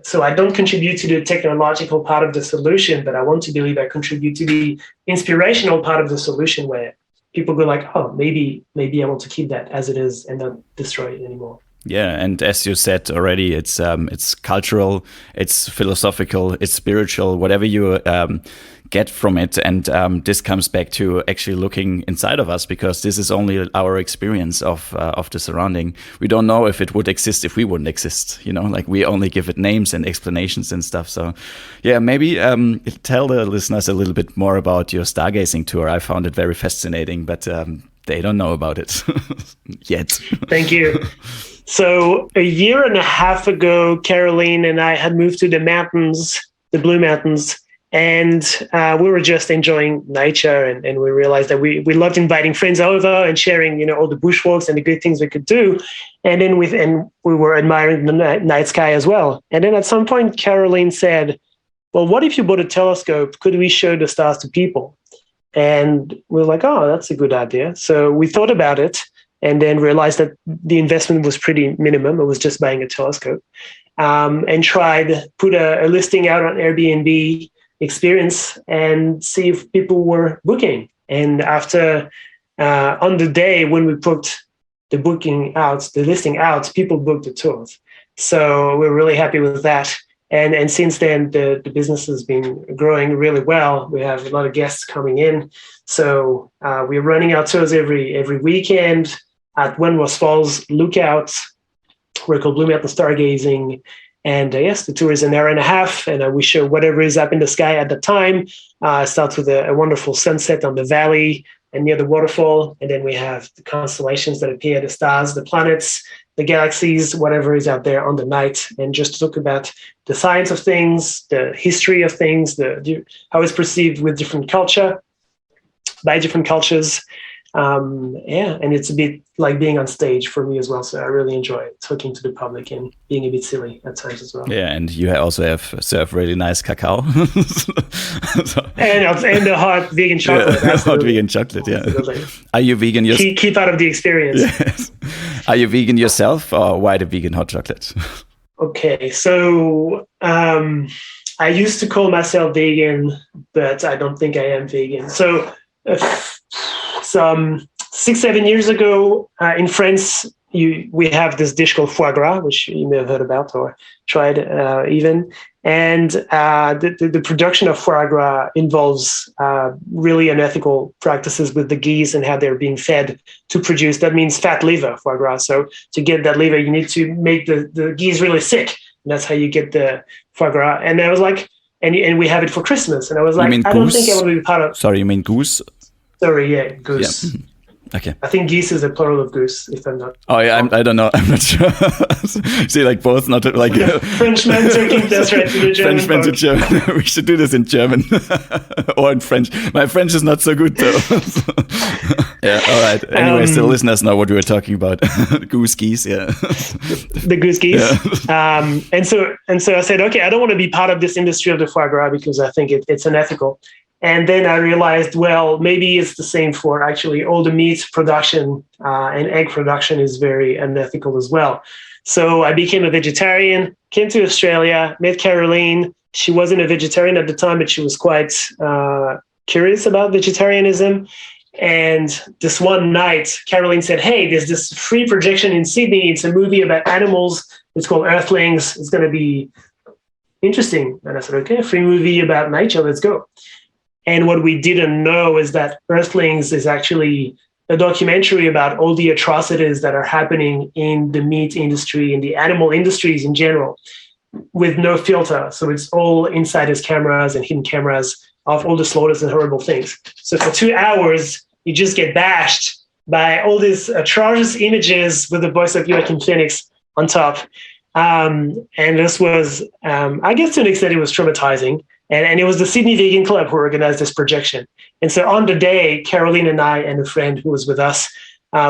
So I don't contribute to the technological part of the solution, but I want to believe I contribute to the inspirational part of the solution, where people go like, oh, maybe I want to keep that as it is and not destroy it anymore. Yeah, and as you said already, it's cultural, it's philosophical, it's spiritual, whatever you get from it. And this comes back to actually looking inside of us, because this is only our experience of the surrounding. We don't know if it would exist if we wouldn't exist. Like we only give it names and explanations and stuff. So, yeah, maybe tell the listeners a little bit more about your stargazing tour. I found it very fascinating, but they don't know about it yet. Thank you. So a year and a half ago, Caroline and I had moved to the mountains, the Blue Mountains, and we were just enjoying nature. And we realized that we loved inviting friends over and sharing, all the bushwalks and the good things we could do. And then we were admiring the night sky as well. And then at some point, Caroline said, well, what if you bought a telescope? Could we show the stars to people? And we were like, oh, that's a good idea. So we thought about it, and then realized that the investment was pretty minimum. It was just buying a telescope, and tried put a listing out on Airbnb Experience and see if people were booking. And after, on the day when we put the listing out, people booked the tours. So we're really happy with that. And since then, the business has been growing really well. We have a lot of guests coming in. So we're running our tours every weekend at Wentworth Falls Lookout. We're called Polymath and Stargazing. And yes, the tour is an hour and a half, and we show whatever is up in the sky at the time. It starts with a wonderful sunset on the valley and near the waterfall. And then we have the constellations that appear, the stars, the planets, the galaxies, whatever is out there on the night, and just talk about the science of things, the history of things, how it's perceived with different culture, by different cultures. And it's a bit like being on stage for me as well. So I really enjoy talking to the public and being a bit silly at times as well. Yeah, and you also have served really nice cacao. and the hot vegan chocolate. Yeah, hot vegan chocolate, yeah. Absolutely. Are you vegan yourself? Keep out of the experience. Yes. Are you vegan yourself, or why the vegan hot chocolate? Okay, so I used to call myself vegan, but I don't think I am vegan. So some 6-7 years ago in France, we have this dish called foie gras, which you may have heard about or tried even. And the production of foie gras involves really unethical practices with the geese and how they're being fed to produce. That means fat liver foie gras. So to get that liver, you need to make the geese really sick. And that's how you get the foie gras. And I was like, and we have it for Christmas. And I was like, I don't think I want to be part of. Sorry, you mean goose? Sorry, yeah, goose. Yeah. Okay. I think geese is a plural of goose, if I'm not. Oh, yeah, I don't know. I'm not sure. See, like both, not like Frenchman talking. That's right, to the German. Frenchman to German. We should do this in German or in French. My French is not so good though. Yeah. All right. Anyways, the listeners know what we were talking about. Goose geese. Yeah. The goose geese. Yeah. And so I said, okay, I don't want to be part of this industry of the foie gras because I think it's unethical. And then I realized, well, maybe it's the same for actually all the meat production and egg production is very unethical as well. So I became a vegetarian, came to Australia, met Caroline. She wasn't a vegetarian at the time, but she was quite curious about vegetarianism. And this one night, Caroline said, hey, there's this free projection in Sydney. It's a movie about animals. It's called Earthlings. It's going to be interesting. And I said, okay, free movie about nature. Let's go. And what we didn't know is that Earthlings is actually a documentary about all the atrocities that are happening in the meat industry and the animal industries in general with no filter. So it's all insiders cameras and hidden cameras of all the slaughters and horrible things. So for 2 hours, you just get bashed by all these atrocious images with the voice of Joaquin Phoenix on top. And this was, I guess to an extent, it was traumatizing. And it was the Sydney Vegan Club who organized this projection. And so on the day, Caroline and I and a friend who was with us,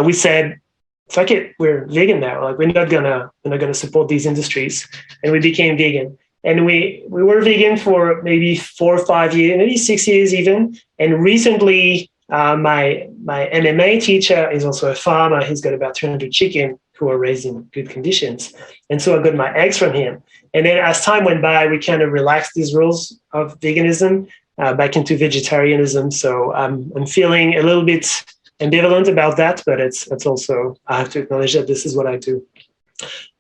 we said, fuck it, we're vegan now. Like we're not gonna support these industries. And we became vegan. And we were vegan for maybe 4 or 5 years, maybe 6 years even. And recently, my MMA teacher is also a farmer. He's got about 200 chicken who are raised in good conditions. And so I got my eggs from him. And then as time went by, we kind of relaxed these rules of veganism back into vegetarianism. So I'm feeling a little bit ambivalent about that, but it's also, I have to acknowledge that this is what I do.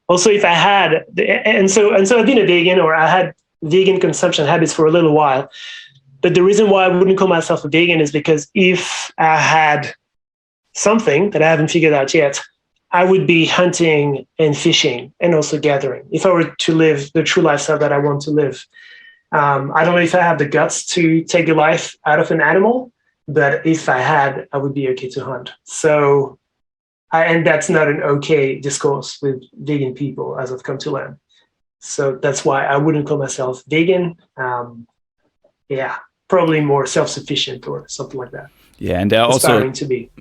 Also, if I had, and so I've been a vegan, or I had vegan consumption habits for a little while. But the reason why I wouldn't call myself a vegan is because if I had something that I haven't figured out yet, I would be hunting and fishing and also gathering. If I were to live the true lifestyle that I want to live, I don't know if I have the guts to take the life out of an animal, but if I had, I would be okay to hunt. So, and that's not an okay discourse with vegan people, as I've come to learn. So that's why I wouldn't call myself vegan. Probably more self-sufficient or something like that. Yeah, and there are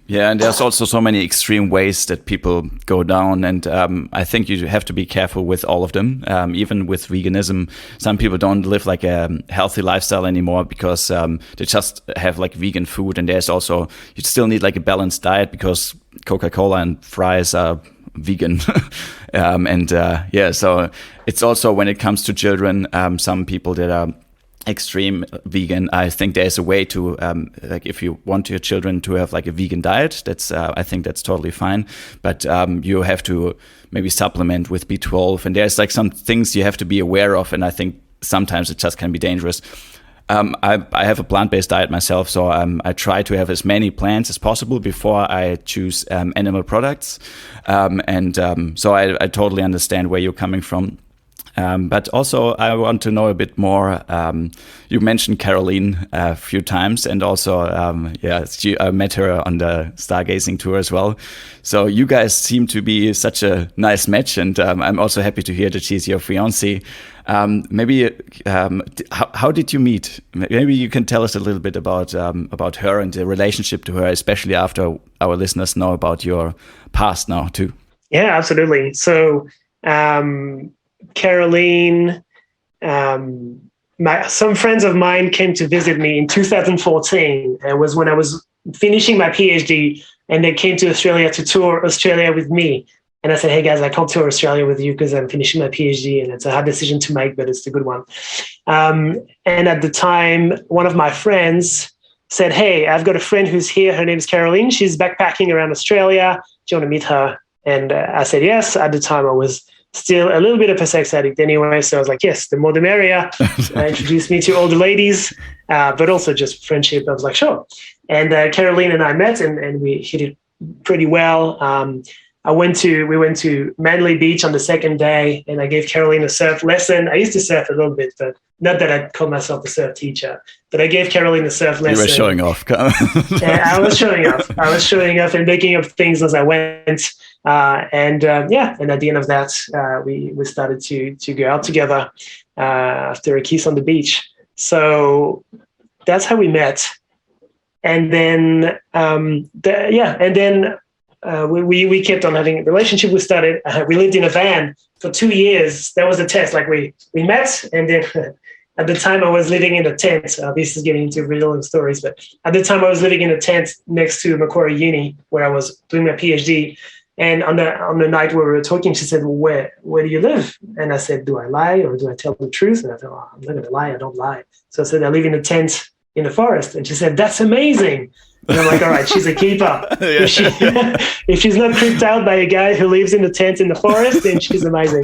there's also so many extreme ways that people go down, and I think you have to be careful with all of them. Even with veganism, some people don't live like a healthy lifestyle anymore because they just have like vegan food, and there's also, you still need like a balanced diet because Coca-Cola and fries are vegan. So it's also, when it comes to children, some people that are extreme vegan, I think there's a way to like, if you want your children to have like a vegan diet, that's I think that's totally fine, but you have to maybe supplement with B12, and there's like some things you have to be aware of, and I think sometimes it just can be dangerous. I have a plant-based diet myself, so I try to have as many plants as possible before I choose animal products, so I totally understand where you're coming from. But also, I want to know a bit more. You mentioned Caroline a few times, and also, I met her on the Stargazing tour as well. So you guys seem to be such a nice match, and I'm also happy to hear that she's your fiancée. How did you meet? Maybe you can tell us a little bit about her and the relationship to her, especially after our listeners know about your past now too. Yeah, absolutely. So Caroline, some friends of mine came to visit me in 2014. It was when I was finishing my PhD, and they came to Australia to tour Australia with me. And I said, hey guys, I can't tour Australia with you because I'm finishing my PhD, and it's a hard decision to make, but it's a good one. And at the time, one of my friends said, hey, I've got a friend who's here. Her name is Caroline. She's backpacking around Australia. Do you want to meet her? And I said, yes. At the time, I was still a little bit of a sex addict anyway. So I was like, yes, the more the merrier. Introduced me to all the ladies, but also just friendship. I was like, sure. And Caroline and I met, and we hit it pretty well. We went to Manly Beach on the second day, and I gave Caroline a surf lesson. I used to surf a little bit, but not that I'd call myself a surf teacher. But I gave Caroline a surf lesson. You were showing off. Yeah, I was showing off. I was showing off and making up things as I went. And at the end of that, we started to go out together after a kiss on the beach. So that's how we met. And then we kept on having a relationship. We lived in a van for 2 years. That was a test. Like we met, and then at the time I was living in a tent. This is getting into real stories, but at the time I was living in a tent next to Macquarie Uni, where I was doing my PhD. And on the night where we were talking, she said, well, where do you live? And I said, do I lie or do I tell the truth? And I thought, I'm not going to lie. I don't lie. So I said, I live in a tent in the forest. And she said, that's amazing. And I'm like, all right, she's a keeper. Yeah. If she's not creeped out by a guy who lives in a tent in the forest, then she's amazing.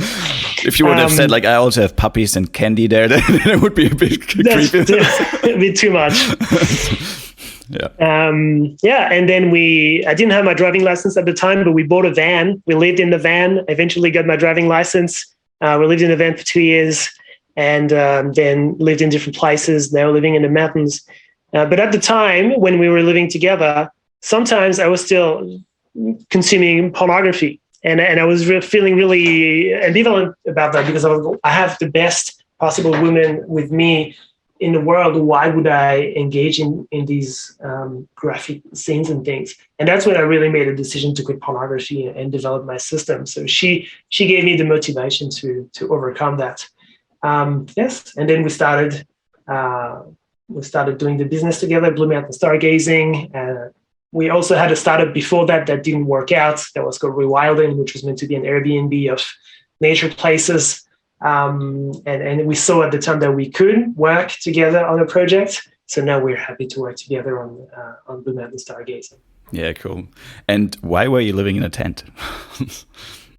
If you would have said, like, I also have puppies and candy there, then it would be a bit creepy. It'd be too much. Yeah. And then I didn't have my driving license at the time, but we bought a van. We lived in the van, eventually got my driving license. We lived in the van for 2 years, and then lived in different places. Now living in the mountains. But at the time when we were living together, sometimes I was still consuming pornography, and I was feeling really ambivalent about that, because I have the best possible woman with me in the world. Why would I engage in these graphic scenes and things? And that's when I really made a decision to quit pornography and develop my system. So she gave me the motivation to overcome that. Yes, and then we started doing the business together, Polymath and Stargazing. We also had a startup before that didn't work out. That was called Rewilding, which was meant to be an Airbnb of nature places. And we saw at the time that we could work together on a project. So now we're happy to work together on Polymath and Stargazing. Yeah, cool. And why were you living in a tent?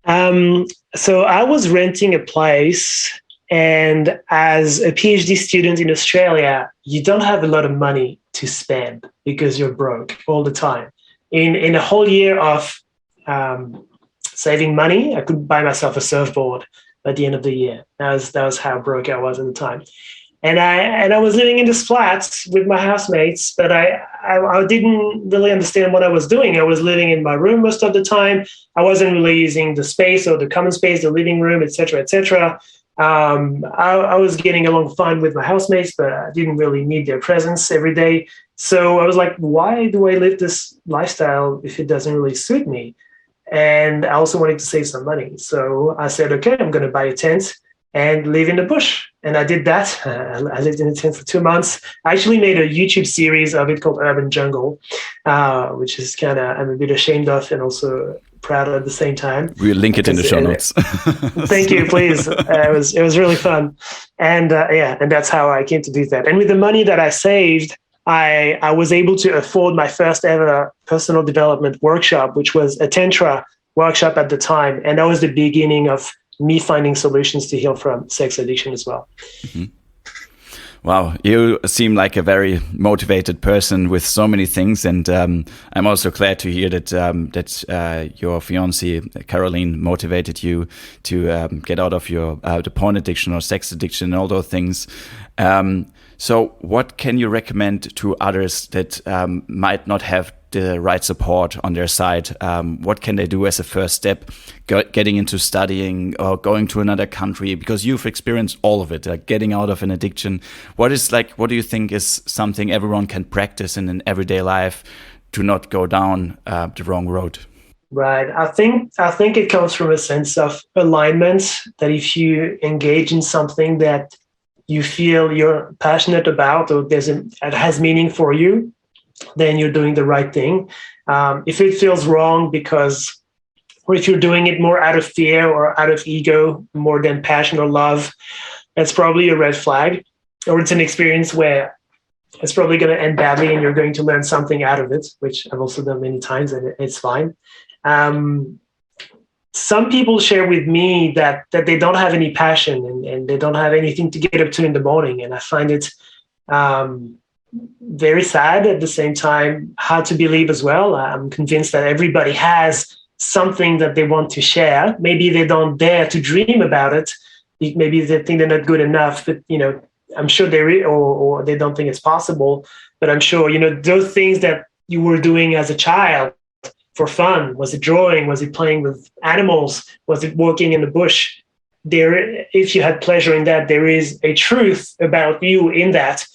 So I was renting a place. And as a PhD student in Australia, you don't have a lot of money to spend because you're broke all the time. In a whole year of saving money, I could buy myself a surfboard at the end of the year. That was how broke I was at the time. And I was living in this flat with my housemates, but I didn't really understand what I was doing. I was living in my room most of the time. I wasn't really using the space or the common space, the living room, et cetera, et cetera. I was getting along fine with my housemates, but I didn't really need their presence every day. So I was like, why do I live this lifestyle if it doesn't really suit me? And I also wanted to save some money. So I said, okay, I'm going to buy a tent and live in the bush. And I did that. I lived in a tent for 2 months. I actually made a YouTube series of it called Urban Jungle, which is I'm a bit ashamed of and also proud at the same time. We'll link it in the show notes. Thank you, please. It was really fun. And and that's how I came to do that. And with the money that I saved, I was able to afford my first ever personal development workshop, which was a Tantra workshop at the time. And that was the beginning of me finding solutions to heal from sex addiction as well. Mm-hmm. Wow, you seem like a very motivated person with so many things, and I'm also glad to hear that your fiancée Caroline motivated you to get out of your the porn addiction or sex addiction and all those things. So, what can you recommend to others that might not have the right support on their side? What can they do as a first step, getting into studying or going to another country? Because you've experienced all of it, like getting out of an addiction. What do you think is something everyone can practice in an everyday life to not go down the wrong road? Right. I think it comes from a sense of alignment, that if you engage in something that you feel you're passionate about, or it has meaning for you, then you're doing the right thing. If it feels wrong or if you're doing it more out of fear or out of ego, more than passion or love, that's probably a red flag. Or it's an experience where it's probably going to end badly and you're going to learn something out of it, which I've also done many times, and it's fine. Some people share with me that they don't have any passion and they don't have anything to get up to in the morning. And I find it very sad, at the same time hard to believe as well. I'm convinced that everybody has something that they want to share. Maybe they don't dare to dream about it. Maybe they think they're not good enough, but I'm sure or they don't think it's possible. But I'm sure those things that you were doing as a child for fun. Was it drawing? Was it playing with animals? Was it walking in the bush? If you had pleasure in that, there is a truth about you in that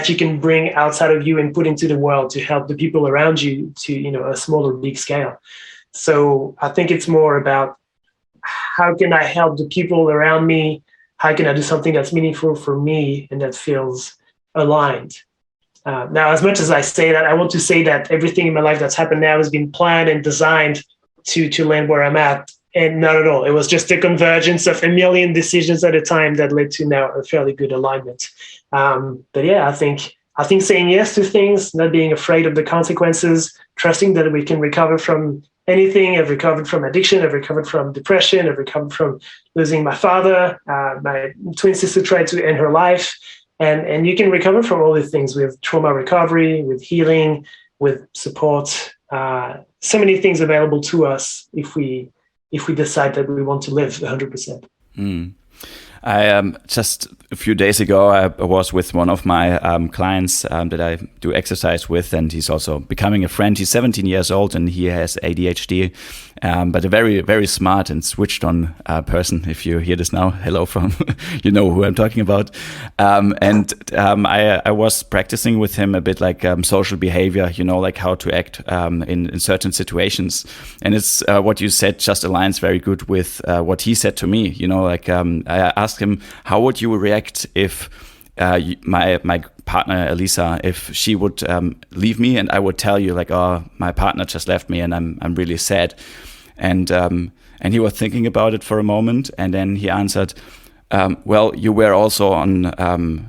you can bring outside of you and put into the world to help the people around you to a small or big scale. So I think it's more about, how can I help the people around me? How can I do something that's meaningful for me and that feels aligned? Now, as much as I say that, I want to say that everything in my life that's happened now has been planned and designed to land where I'm at. And not at all. It was just a convergence of a million decisions at a time that led to now a fairly good alignment. But yeah, I think saying yes to things, not being afraid of the consequences, trusting that we can recover from anything. I've recovered from addiction. I've recovered from depression. I've recovered from losing my father. My twin sister tried to end her life. And you can recover from all these things with trauma recovery, with healing, with support. So many things available to us if we decide that we want to live 100%. I just a few days ago, I was with one of my clients that I do exercise with, and he's also becoming a friend. He's 17 years old and he has ADHD, but a very, very smart and switched on person. If you hear this now, hello from, you know who I'm talking about. I was practicing with him a bit like social behavior, like how to act in certain situations. And it's what you said just aligns very good with what he said to me. I asked him, how would you react if my partner Elisa, if she would leave me and I would tell you like, oh, my partner just left me and I'm really sad. And he was thinking about it for a moment, and then he answered, well, you were also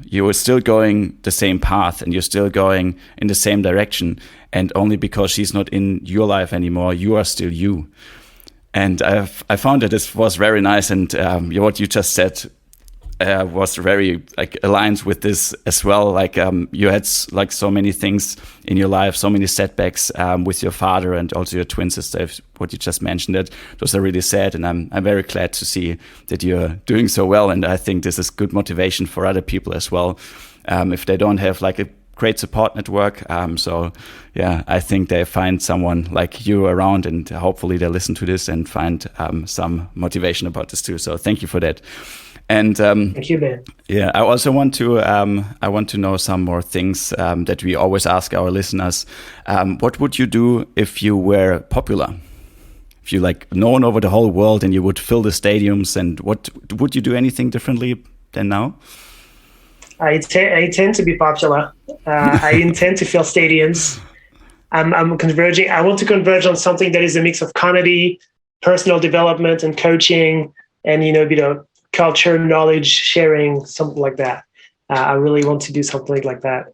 you were still going the same path and you're still going in the same direction. And only because she's not in your life anymore, you are still you. And I found that this was very nice. And what you just said was very aligns with this as well. You had so many things in your life, so many setbacks with your father and also your twin sister. What you just mentioned, that those are really sad, and I'm very glad to see that you're doing so well. And I think this is good motivation for other people as well, if they don't have a great support network. So yeah, I think they find someone like you around, and hopefully they listen to this and find some motivation about this too. So thank you for that. And thank you, Ben. Yeah, I also want to know some more things that we always ask our listeners. What would you do if you were popular? If you known over the whole world and you would fill the stadiums, and what would you do anything differently than now? I tend to be popular. I intend to fill stadiums. I'm converging. I want to converge on something that is a mix of comedy, personal development, and coaching, and culture, knowledge sharing, something like that. I really want to do something like that.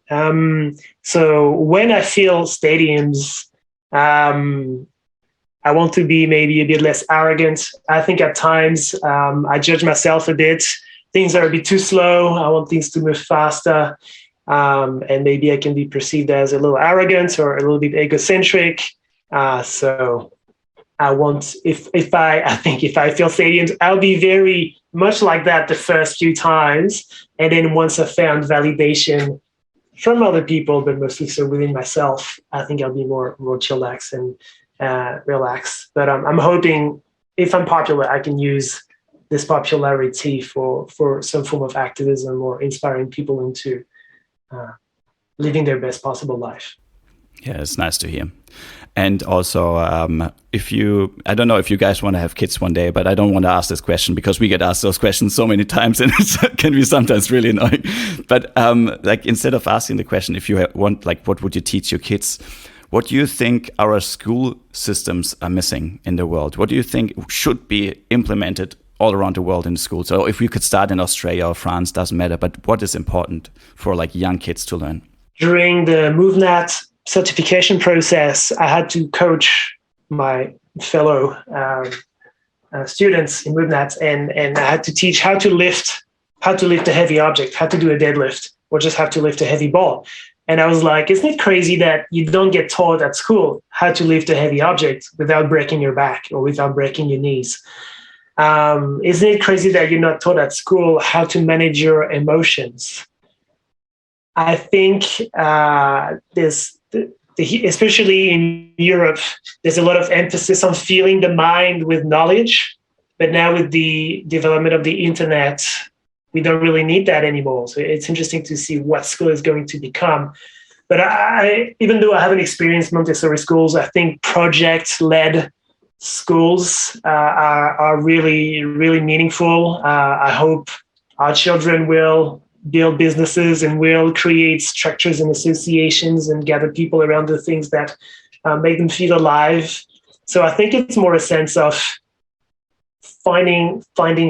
So when I fill stadiums, I want to be maybe a bit less arrogant. I think at times I judge myself a bit. things are a bit too slow. I want things to move faster. And maybe I can be perceived as a little arrogant or a little bit egocentric. So I want, I think if I feel sapient, I'll be very much like that the first few times. And then once I found validation from other people, but mostly so within myself, I think I'll be more chillax and relaxed. But I'm hoping if I'm popular, I can use this popularity for some form of activism or inspiring people into living their best possible life. Yeah, it's nice to hear. And also, I don't know if you guys want to have kids one day, but I don't want to ask this question because we get asked those questions so many times and it can be sometimes really annoying. But like instead of asking the question, if you want, like, what would you teach your kids? What do you think our school systems are missing in the world? What do you think should be implemented all around the world in schools? So if we could start in Australia or France, doesn't matter. But what is important for like young kids to learn? During the MoveNat certification process, I had to coach my fellow students in MoveNat, and I had to teach how to lift a heavy object, how to do a deadlift, or just how to lift a heavy ball. And I was like, isn't it crazy that you don't get taught at school how to lift a heavy object without breaking your back or without breaking your knees? Isn't it crazy that you're not taught at school how to manage your emotions? I think especially in Europe, there's a lot of emphasis on filling the mind with knowledge. But now with the development of the internet, we don't really need that anymore. So it's interesting to see what school is going to become. But even though I haven't experienced Montessori schools, I think project-led schools are really, really meaningful. I hope our children will build businesses and will create structures and associations and gather people around the things that make them feel alive. So I think it's more a sense of finding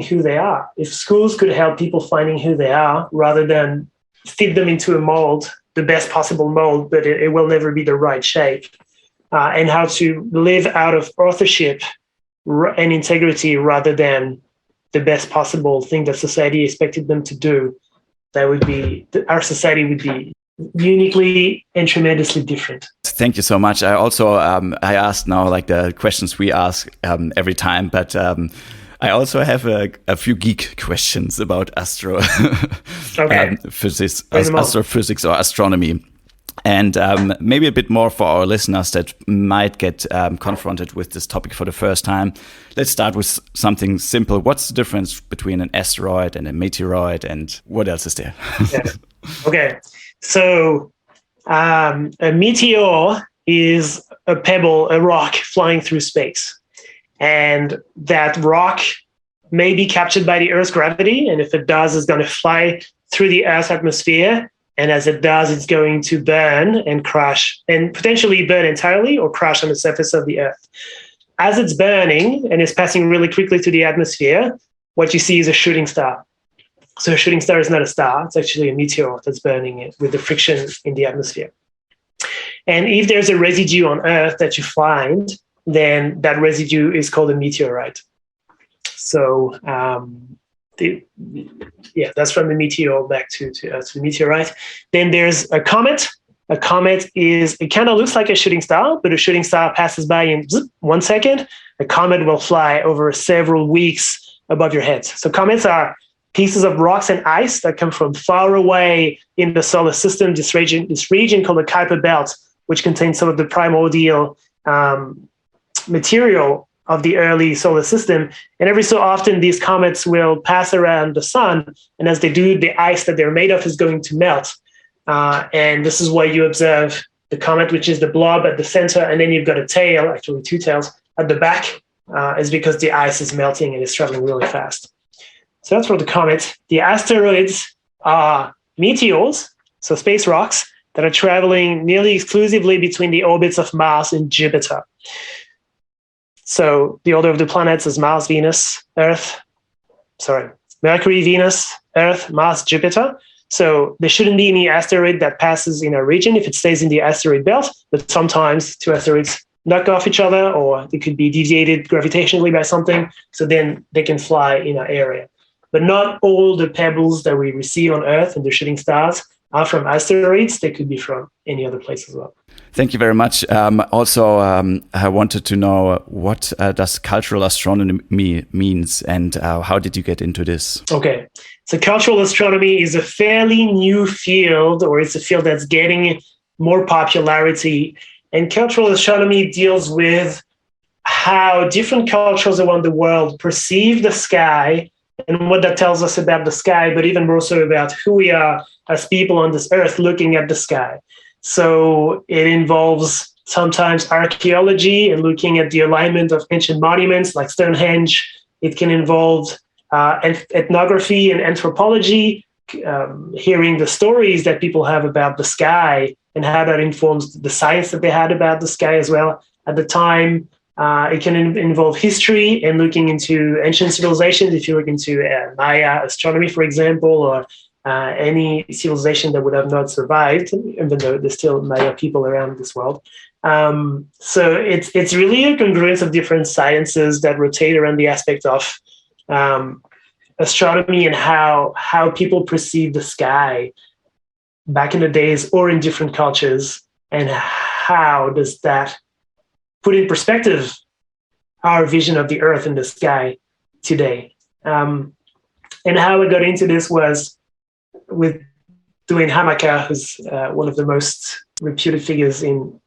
who they are. If schools could help people finding who they are rather than fit them into a mold, the best possible mold, but it will never be the right shape, and how to live out of authorship and integrity rather than the best possible thing that society expected them to do, that would be, our society would be uniquely and tremendously different. Thank you so much. I also, I asked now like the questions we ask every time, but I also have a few geek questions about physics, astrophysics or astronomy. And maybe a bit more for our listeners that might get confronted with this topic for the first time. Let's start with something simple. What's the difference between an asteroid and a meteoroid, and what else is there? Okay. So a meteor is a pebble, a rock flying through space. And that rock may be captured by the Earth's gravity. And if it does, it's going to fly through the Earth's atmosphere. And as it does, it's going to burn and crash, and potentially burn entirely or crash on the surface of the Earth. As it's burning and it's passing really quickly to the atmosphere, what you see is a shooting star. So a shooting star is not a star. It's actually a meteor that's burning it with the friction in the atmosphere. And if there's a residue on Earth that you find, then that residue is called a meteorite. So that's from the meteor back to the meteorite. Then there's a comet. A comet it kind of looks like a shooting star, but a shooting star passes by in 1 second. A comet will fly over several weeks above your head. So comets are pieces of rocks and ice that come from far away in the solar system, this region called the Kuiper Belt, which contains some of the primordial material of the early solar system. And every so often, these comets will pass around the sun. And as they do, the ice that they're made of is going to melt. And this is why you observe the comet, which is the blob at the center. And then you've got a tail, actually 2 tails, at the back, is because the ice is melting and it's traveling really fast. So that's for the comet. The asteroids are meteors, so space rocks, that are traveling nearly exclusively between the orbits of Mars and Jupiter. So the order of the planets is Mercury, Venus, Earth, Mars, Jupiter. So there shouldn't be any asteroid that passes in our region if it stays in the asteroid belt, but sometimes 2 asteroids knock off each other, or they could be deviated gravitationally by something, so then they can fly in our area. but not all the pebbles that we receive on Earth and the shooting stars are from asteroids. They could be from any other place as well. Thank you very much. Also, I wanted to know what does cultural astronomy means, and how did you get into this? Okay, so cultural astronomy is a fairly new field, or it's a field that's getting more popularity. And cultural astronomy deals with how different cultures around the world perceive the sky and what that tells us about the sky, but even more so about who we are as people on this earth looking at the sky. So it involves sometimes archaeology and looking at the alignment of ancient monuments like Stonehenge. It can involve ethnography and anthropology, hearing the stories that people have about the sky and how that informs the science that they had about the sky as well at the time. It can involve history and looking into ancient civilizations. If you look into Maya astronomy, for example, or any civilization that would have not survived, even though there's still Maya people around this world. So it's really a congruence of different sciences that rotate around the aspect of astronomy and how people perceive the sky back in the days or in different cultures, and how does that put in perspective our vision of the Earth and the sky today. And how I got into this was with Douchin Hamaka, who's one of the most reputed figures in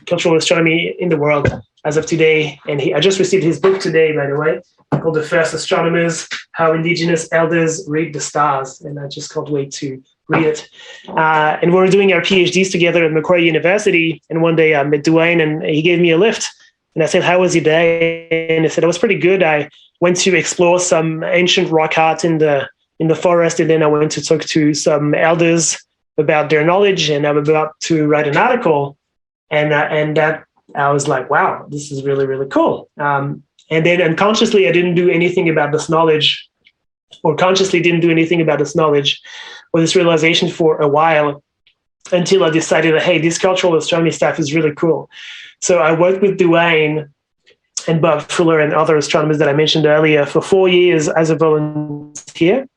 cultural astronomy in the world as of today. And I just received his book today, by the way, called The First Astronomers, How Indigenous Elders Read the Stars. And I just can't wait to read it. And we were doing our PhDs together at Macquarie University. And one day I met Douchin and he gave me a lift. And I said, how was your day? And he said, it was pretty good. I went to explore some ancient rock art in the forest. And then I went to talk to some elders about their knowledge. And I'm about to write an article. And that I was like, wow, this is really, really cool. And then unconsciously, I didn't do anything about this knowledge, or consciously didn't do anything about this knowledge or this realization for a while, until I decided that, hey, this cultural astronomy stuff is really cool. So I worked with Douchin and Bob Fuller and other astronomers that I mentioned earlier for 4 years as a volunteer.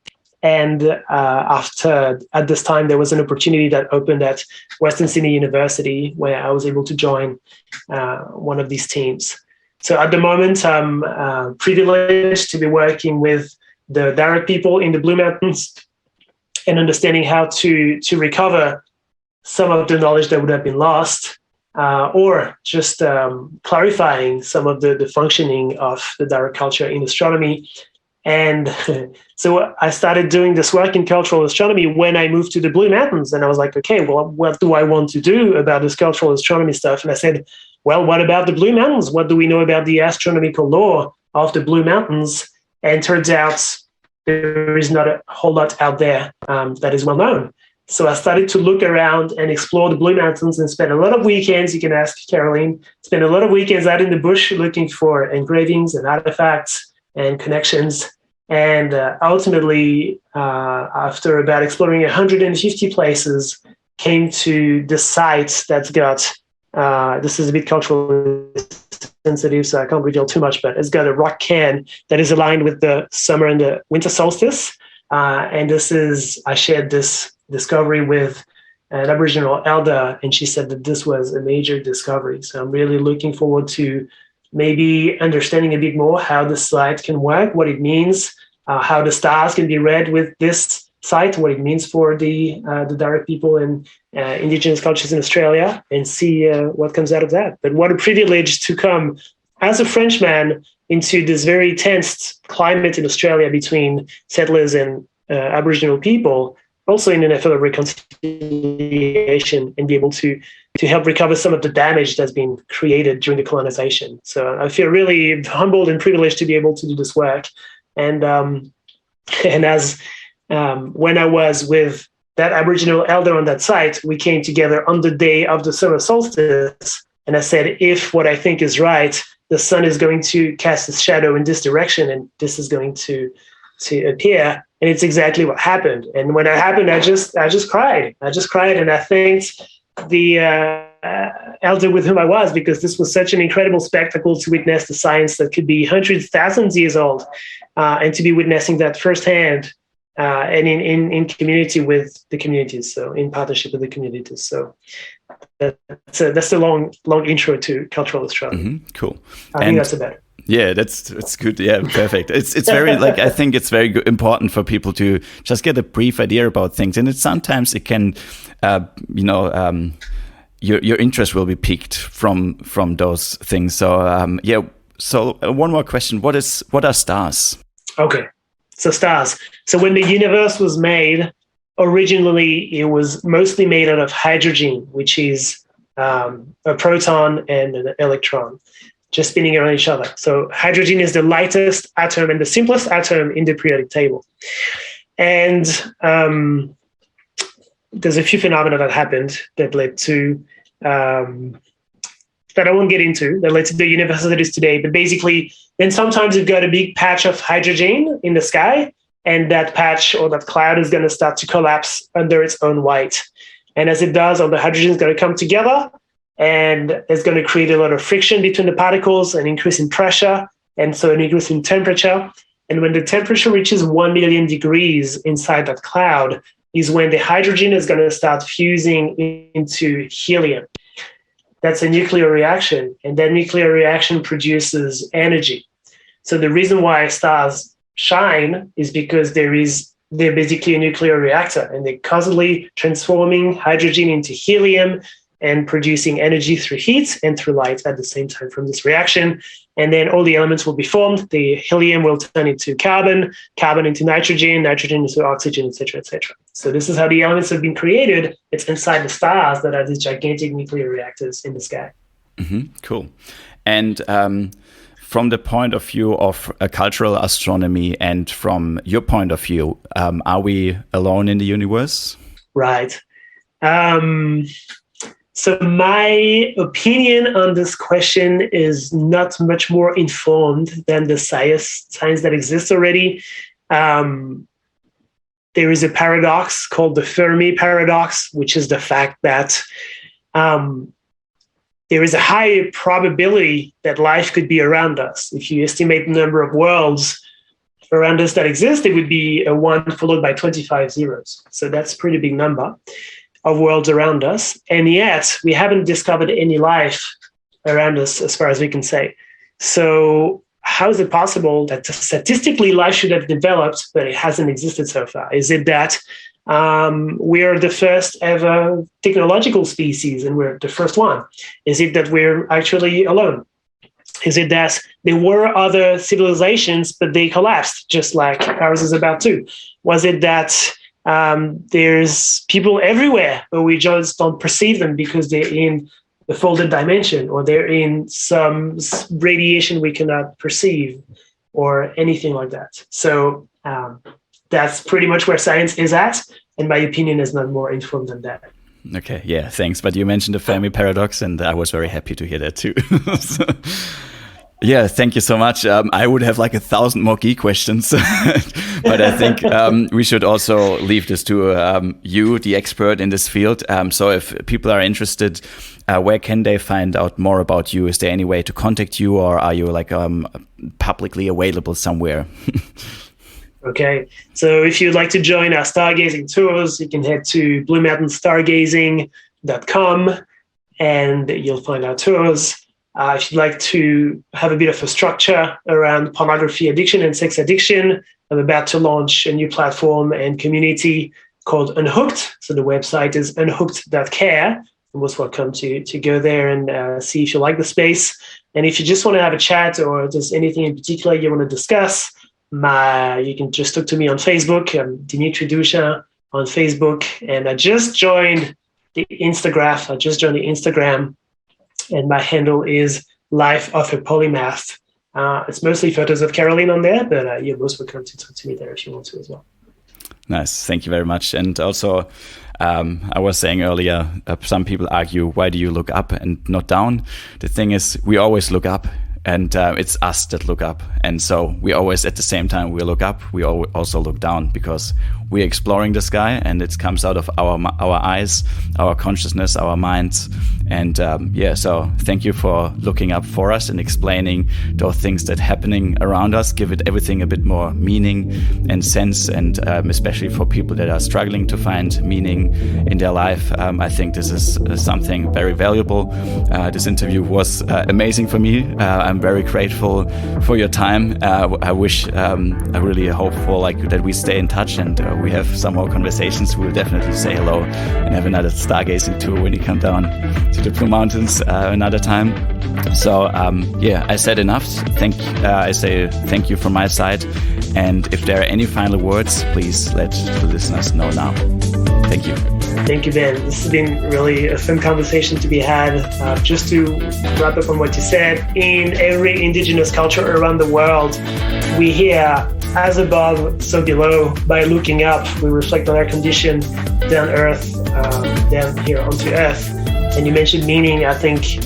And at this time, there was an opportunity that opened at Western Sydney University where I was able to join one of these teams. So at the moment, I'm privileged to be working with the direct people in the Blue Mountains and understanding how to recover some of the knowledge that would have been lost, or just clarifying some of the functioning of the direct culture in astronomy. And so I started doing this work in cultural astronomy when I moved to the Blue Mountains. And I was like, okay, well, what do I want to do about this cultural astronomy stuff? And I said, well, what about the Blue Mountains? What do we know about the astronomical lore of the Blue Mountains? And turns out there is not a whole lot out there that is well known. So I started to look around and explore the Blue Mountains and spend a lot of weekends, you can ask Caroline, spend a lot of weekends out in the bush looking for engravings and artifacts and connections. And ultimately, after about exploring 150 places, came to the site that's got, this is a bit culturally sensitive, so I can't reveal too much, but it's got a rock cairn that is aligned with the summer and the winter solstice. And I shared this discovery with an Aboriginal elder, and she said that this was a major discovery. So I'm really looking forward to maybe understanding a bit more how the site can work, what it means, how the stars can be read with this site, what it means for the direct people and Indigenous cultures in Australia, and see what comes out of that. But what a privilege to come as a Frenchman into this very tense climate in Australia between settlers and Aboriginal people, also in an effort of reconciliation, and be able to help recover some of the damage that's been created during the colonization. So I feel really humbled and privileged to be able to do this work. And as when I was with that Aboriginal elder on that site, we came together on the day of the summer solstice. And I said, if what I think is right, the sun is going to cast its shadow in this direction, and this is going to appear. And it's exactly what happened. And when it happened, I just cried. And I thanked the elder with whom I was, because this was such an incredible spectacle to witness the science that could be hundreds, thousands years old, and to be witnessing that firsthand, and in community with the communities, so in partnership with the communities. So that's a long intro to cultural astronomy. Mm-hmm. Cool. I think that's about it. Yeah, that's good. Yeah, perfect. It's very like, I think it's very important for people to just get a brief idea about things, and sometimes it can, your interest will be piqued from those things. So So one more question: what are stars? Okay, so stars. So when the universe was made, originally it was mostly made out of hydrogen, which is a proton and an electron, just spinning around each other. So hydrogen is the lightest atom and the simplest atom in the periodic table. And there's a few phenomena that happened that led to, that I won't get into, that led to the universe as it is today. But basically, then sometimes you've got a big patch of hydrogen in the sky, and that patch or that cloud is going to start to collapse under its own weight. And as it does, all the hydrogen is going to come together, and it's going to create a lot of friction between the particles, an increase in pressure, and so an increase in temperature. And when the temperature reaches 1 million degrees inside that cloud is when the hydrogen is going to start fusing into helium. That's a nuclear reaction, and that nuclear reaction produces energy. So the reason why stars shine is because they're basically a nuclear reactor, and they're constantly transforming hydrogen into helium and producing energy through heat and through light at the same time from this reaction. And then all the elements will be formed. The helium will turn into carbon, carbon into nitrogen, nitrogen into oxygen, et cetera, et cetera. So this is how the elements have been created. It's inside the stars that are these gigantic nuclear reactors in the sky. Mm-hmm. Cool. And from the point of view of cultural astronomy and from your point of view, are we alone in the universe? Right. So my opinion on this question is not much more informed than the science that exists already. There is a paradox called the Fermi paradox, which is the fact that there is a high probability that life could be around us. If you estimate the number of worlds around us that exist, it would be a 1 followed by 25 zeros. So that's a pretty big number of worlds around us. And yet we haven't discovered any life around us as far as we can say. So how is it possible that statistically life should have developed, but it hasn't existed so far? Is it that we are the first ever technological species and we're the first one? Is it that we're actually alone? Is it that there were other civilizations, but they collapsed, just like ours is about to? Was it that there's people everywhere, but we just don't perceive them because they're in the folded dimension, or they're in some radiation we cannot perceive, or anything like that? So that's pretty much where science is at, and my opinion is not more informed than that. Okay, yeah, thanks. But you mentioned the Fermi paradox, and I was very happy to hear that too. So, yeah, thank you so much. I would have like 1,000 more geek questions, but I think we should also leave this to you, the expert in this field. So if people are interested, where can they find out more about you? Is there any way to contact you, or are you like publicly available somewhere? Okay, so if you'd like to join our stargazing tours, you can head to bluemountainsstargazing.com and you'll find our tours. If you'd like to have a bit of a structure around pornography addiction and sex addiction, I'm about to launch a new platform and community called Unhooked. So the website is unhooked.care. You're most welcome to go there and see if you like the space. And if you just want to have a chat, or just anything in particular you want to discuss, you can just talk to me on Facebook. I'm Dimitri Douchin on Facebook. And I just joined the Instagram. And my handle is Life of a Polymath. It's mostly photos of Caroline on there, but you're most welcome to talk to me there if you want to as well. Nice. Thank you very much. And also, I was saying earlier, some people argue, why do you look up and not down? The thing is, we always look up And it's us that look up. And so we always, at the same time we look up, we also look down, because we're exploring the sky, and it comes out of our eyes, our consciousness, our minds. And so thank you for looking up for us and explaining those things that are happening around us, give it everything a bit more meaning and sense, and especially for people that are struggling to find meaning in their life. I think this is something very valuable. This interview was amazing for me. I'm very grateful for your time. I wish, I really hope for that we stay in touch, and we have some more conversations. We'll definitely say hello and have another stargazing tour when you come down to the Blue Mountains another time. So I said enough. I say thank you from my side, and if there are any final words, please let the listeners know now. Thank you. Thank you, Ben. This has been really a fun conversation to be had. Just to wrap up on what you said, in every indigenous culture around the world, we hear as above, so below. By looking up, we reflect on our condition down here onto Earth. And you mentioned meaning. I think,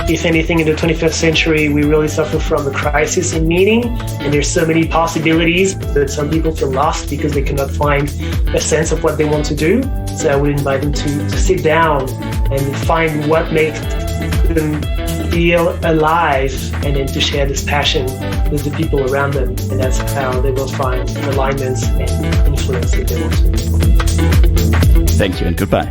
if anything, in the 21st century, we really suffer from a crisis in meaning. And there's so many possibilities that some people feel lost because they cannot find a sense of what they want to do. So I would invite them to sit down and find what makes them feel alive, and then to share this passion with the people around them. And that's how they will find alignments and influence if they want to. Thank you and goodbye.